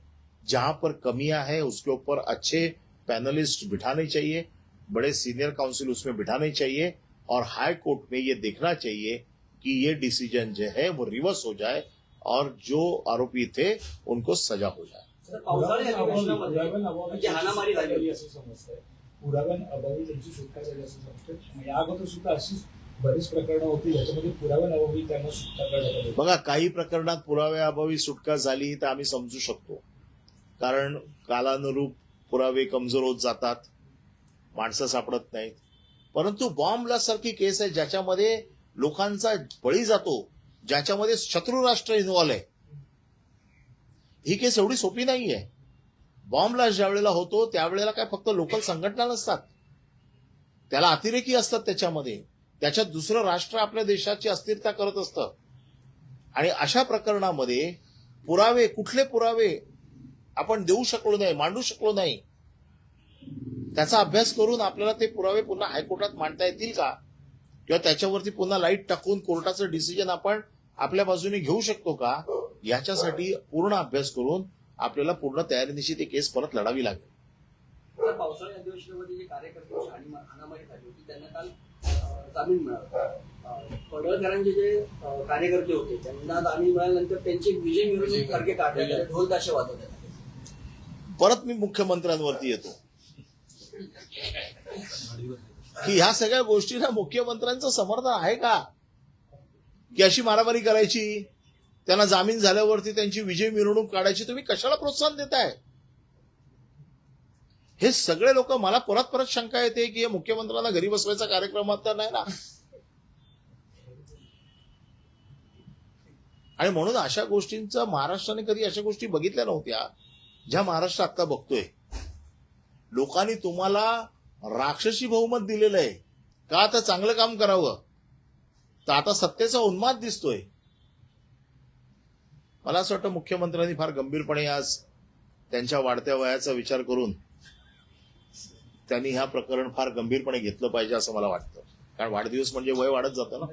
जहां पर कमियां हैं उसके ऊपर अच्छे पैनलिस्ट बिठाने चाहिए, बड़े सीनियर काउंसिल उसमें बिठाने चाहिए और हाई कोर्ट में ये देखना चाहिए कि ये डिसीजन जो है वो रिवर्स हो जाए और जो आरोपी थे उनको सजा हो जाए। पावसाळी अधिवेशनामध्ये म्हणजे हाणामारी झाली असं समजतंय, पुराव्यां अभावी त्यांची सुटका झाली असं समजतंय। या अगोदर सुद्धा अशीच बरीच प्रकरणं होती ज्याच्यामध्ये पुराव्याअभावी त्यांना सुटका करण्यात आली। बघा, काही प्रकरणात पुराव्याअभावी सुटका झाली तर आम्ही समजू शकतो, कारण कालानुरूप पुरावे कमजोर होत जातात, माणसं सापडत नाहीत। परंतु बॉम्ब ब्लास्ट सारखी केस आहे ज्याच्यामध्ये लोकांचा बळी जातो, ज्याच्यामध्ये शत्रू राष्ट्र इन्व्हॉल्व आहे, ही केस एवढी सोपी नाहीये. बॉम्ब ब्लास्ट ज्या वेळेला होतो त्यावेळेला काय फक्त लोकल संघटना नसतात, त्याला अतिरेकी असतात त्याच्यामध्ये, त्याच्यात दुसरं राष्ट्र आपल्या देशाची अस्थिरता करत असतं. आणि अशा प्रकरणामध्ये पुरावे, कुठले पुरावे आपण देऊ शकलो नाही, मांडू शकलो नाही, त्याचा अभ्यास करून आपल्याला ते पुरावे पुन्हा हायकोर्टात मांडता येतील का, किंवा त्याच्यावरती पुन्हा लाईट टाकून कोर्टाचं डिसिजन आपण आपल्या बाजूने घेऊ शकतो का, याच्यासाठी पूर्ण अभ्यास करून आपल्याला पूर्ण तयारीनिशी ती केस परत लढावी लागेल. तर पावसाळी अधिवेशनामध्ये जे कार्यकर्ते हाणामारी झाली होती त्यांना काल जामीन मिळाला. पडळकरांचे जे कार्यकर्ते होते त्यांना जामीन मिळाल्यानंतर त्यांची विजय मिरवणूक सारखे काढण्यात ढोल ताशे वाजवत आहेत. परत मी मुख्यमंत्र्यांवरती येतो की ह्या सगळ्या गोष्टींना मुख्यमंत्र्यांचं समर्थन आहे का, की अशी मारामारी करायची, त्यांना जामीन झाल्यावरती त्यांची विजय मिरवणूक काढायची, तुम्ही कशाला प्रोत्साहन देताय? हे सगळे लोक, मला परत परत शंका येते की हे मुख्यमंत्र्यांना घरी बसवायचा कार्यक्रम तर नाही ना. आणि म्हणून अशा गोष्टींचा महाराष्ट्राने कधी अशा गोष्टी बघितल्या नव्हत्या ज्या महाराष्ट्र आता बघतोय. लोकांनी तुम्हाला राक्षसी बहुमत दिलेलं आहे का, आता चांगलं काम करावं, तर आता सत्तेचा उन्माद दिसतोय. मला असं वाटतं मुख्यमंत्र्यांनी फार गंभीरपणे आज त्यांच्या वाढत्या वयाचा विचार करून त्यांनी ह्या प्रकरण फार गंभीरपणे घेतलं पाहिजे असं मला वाटतं. कारण वाढदिवस म्हणजे वय वाढत जातं ना.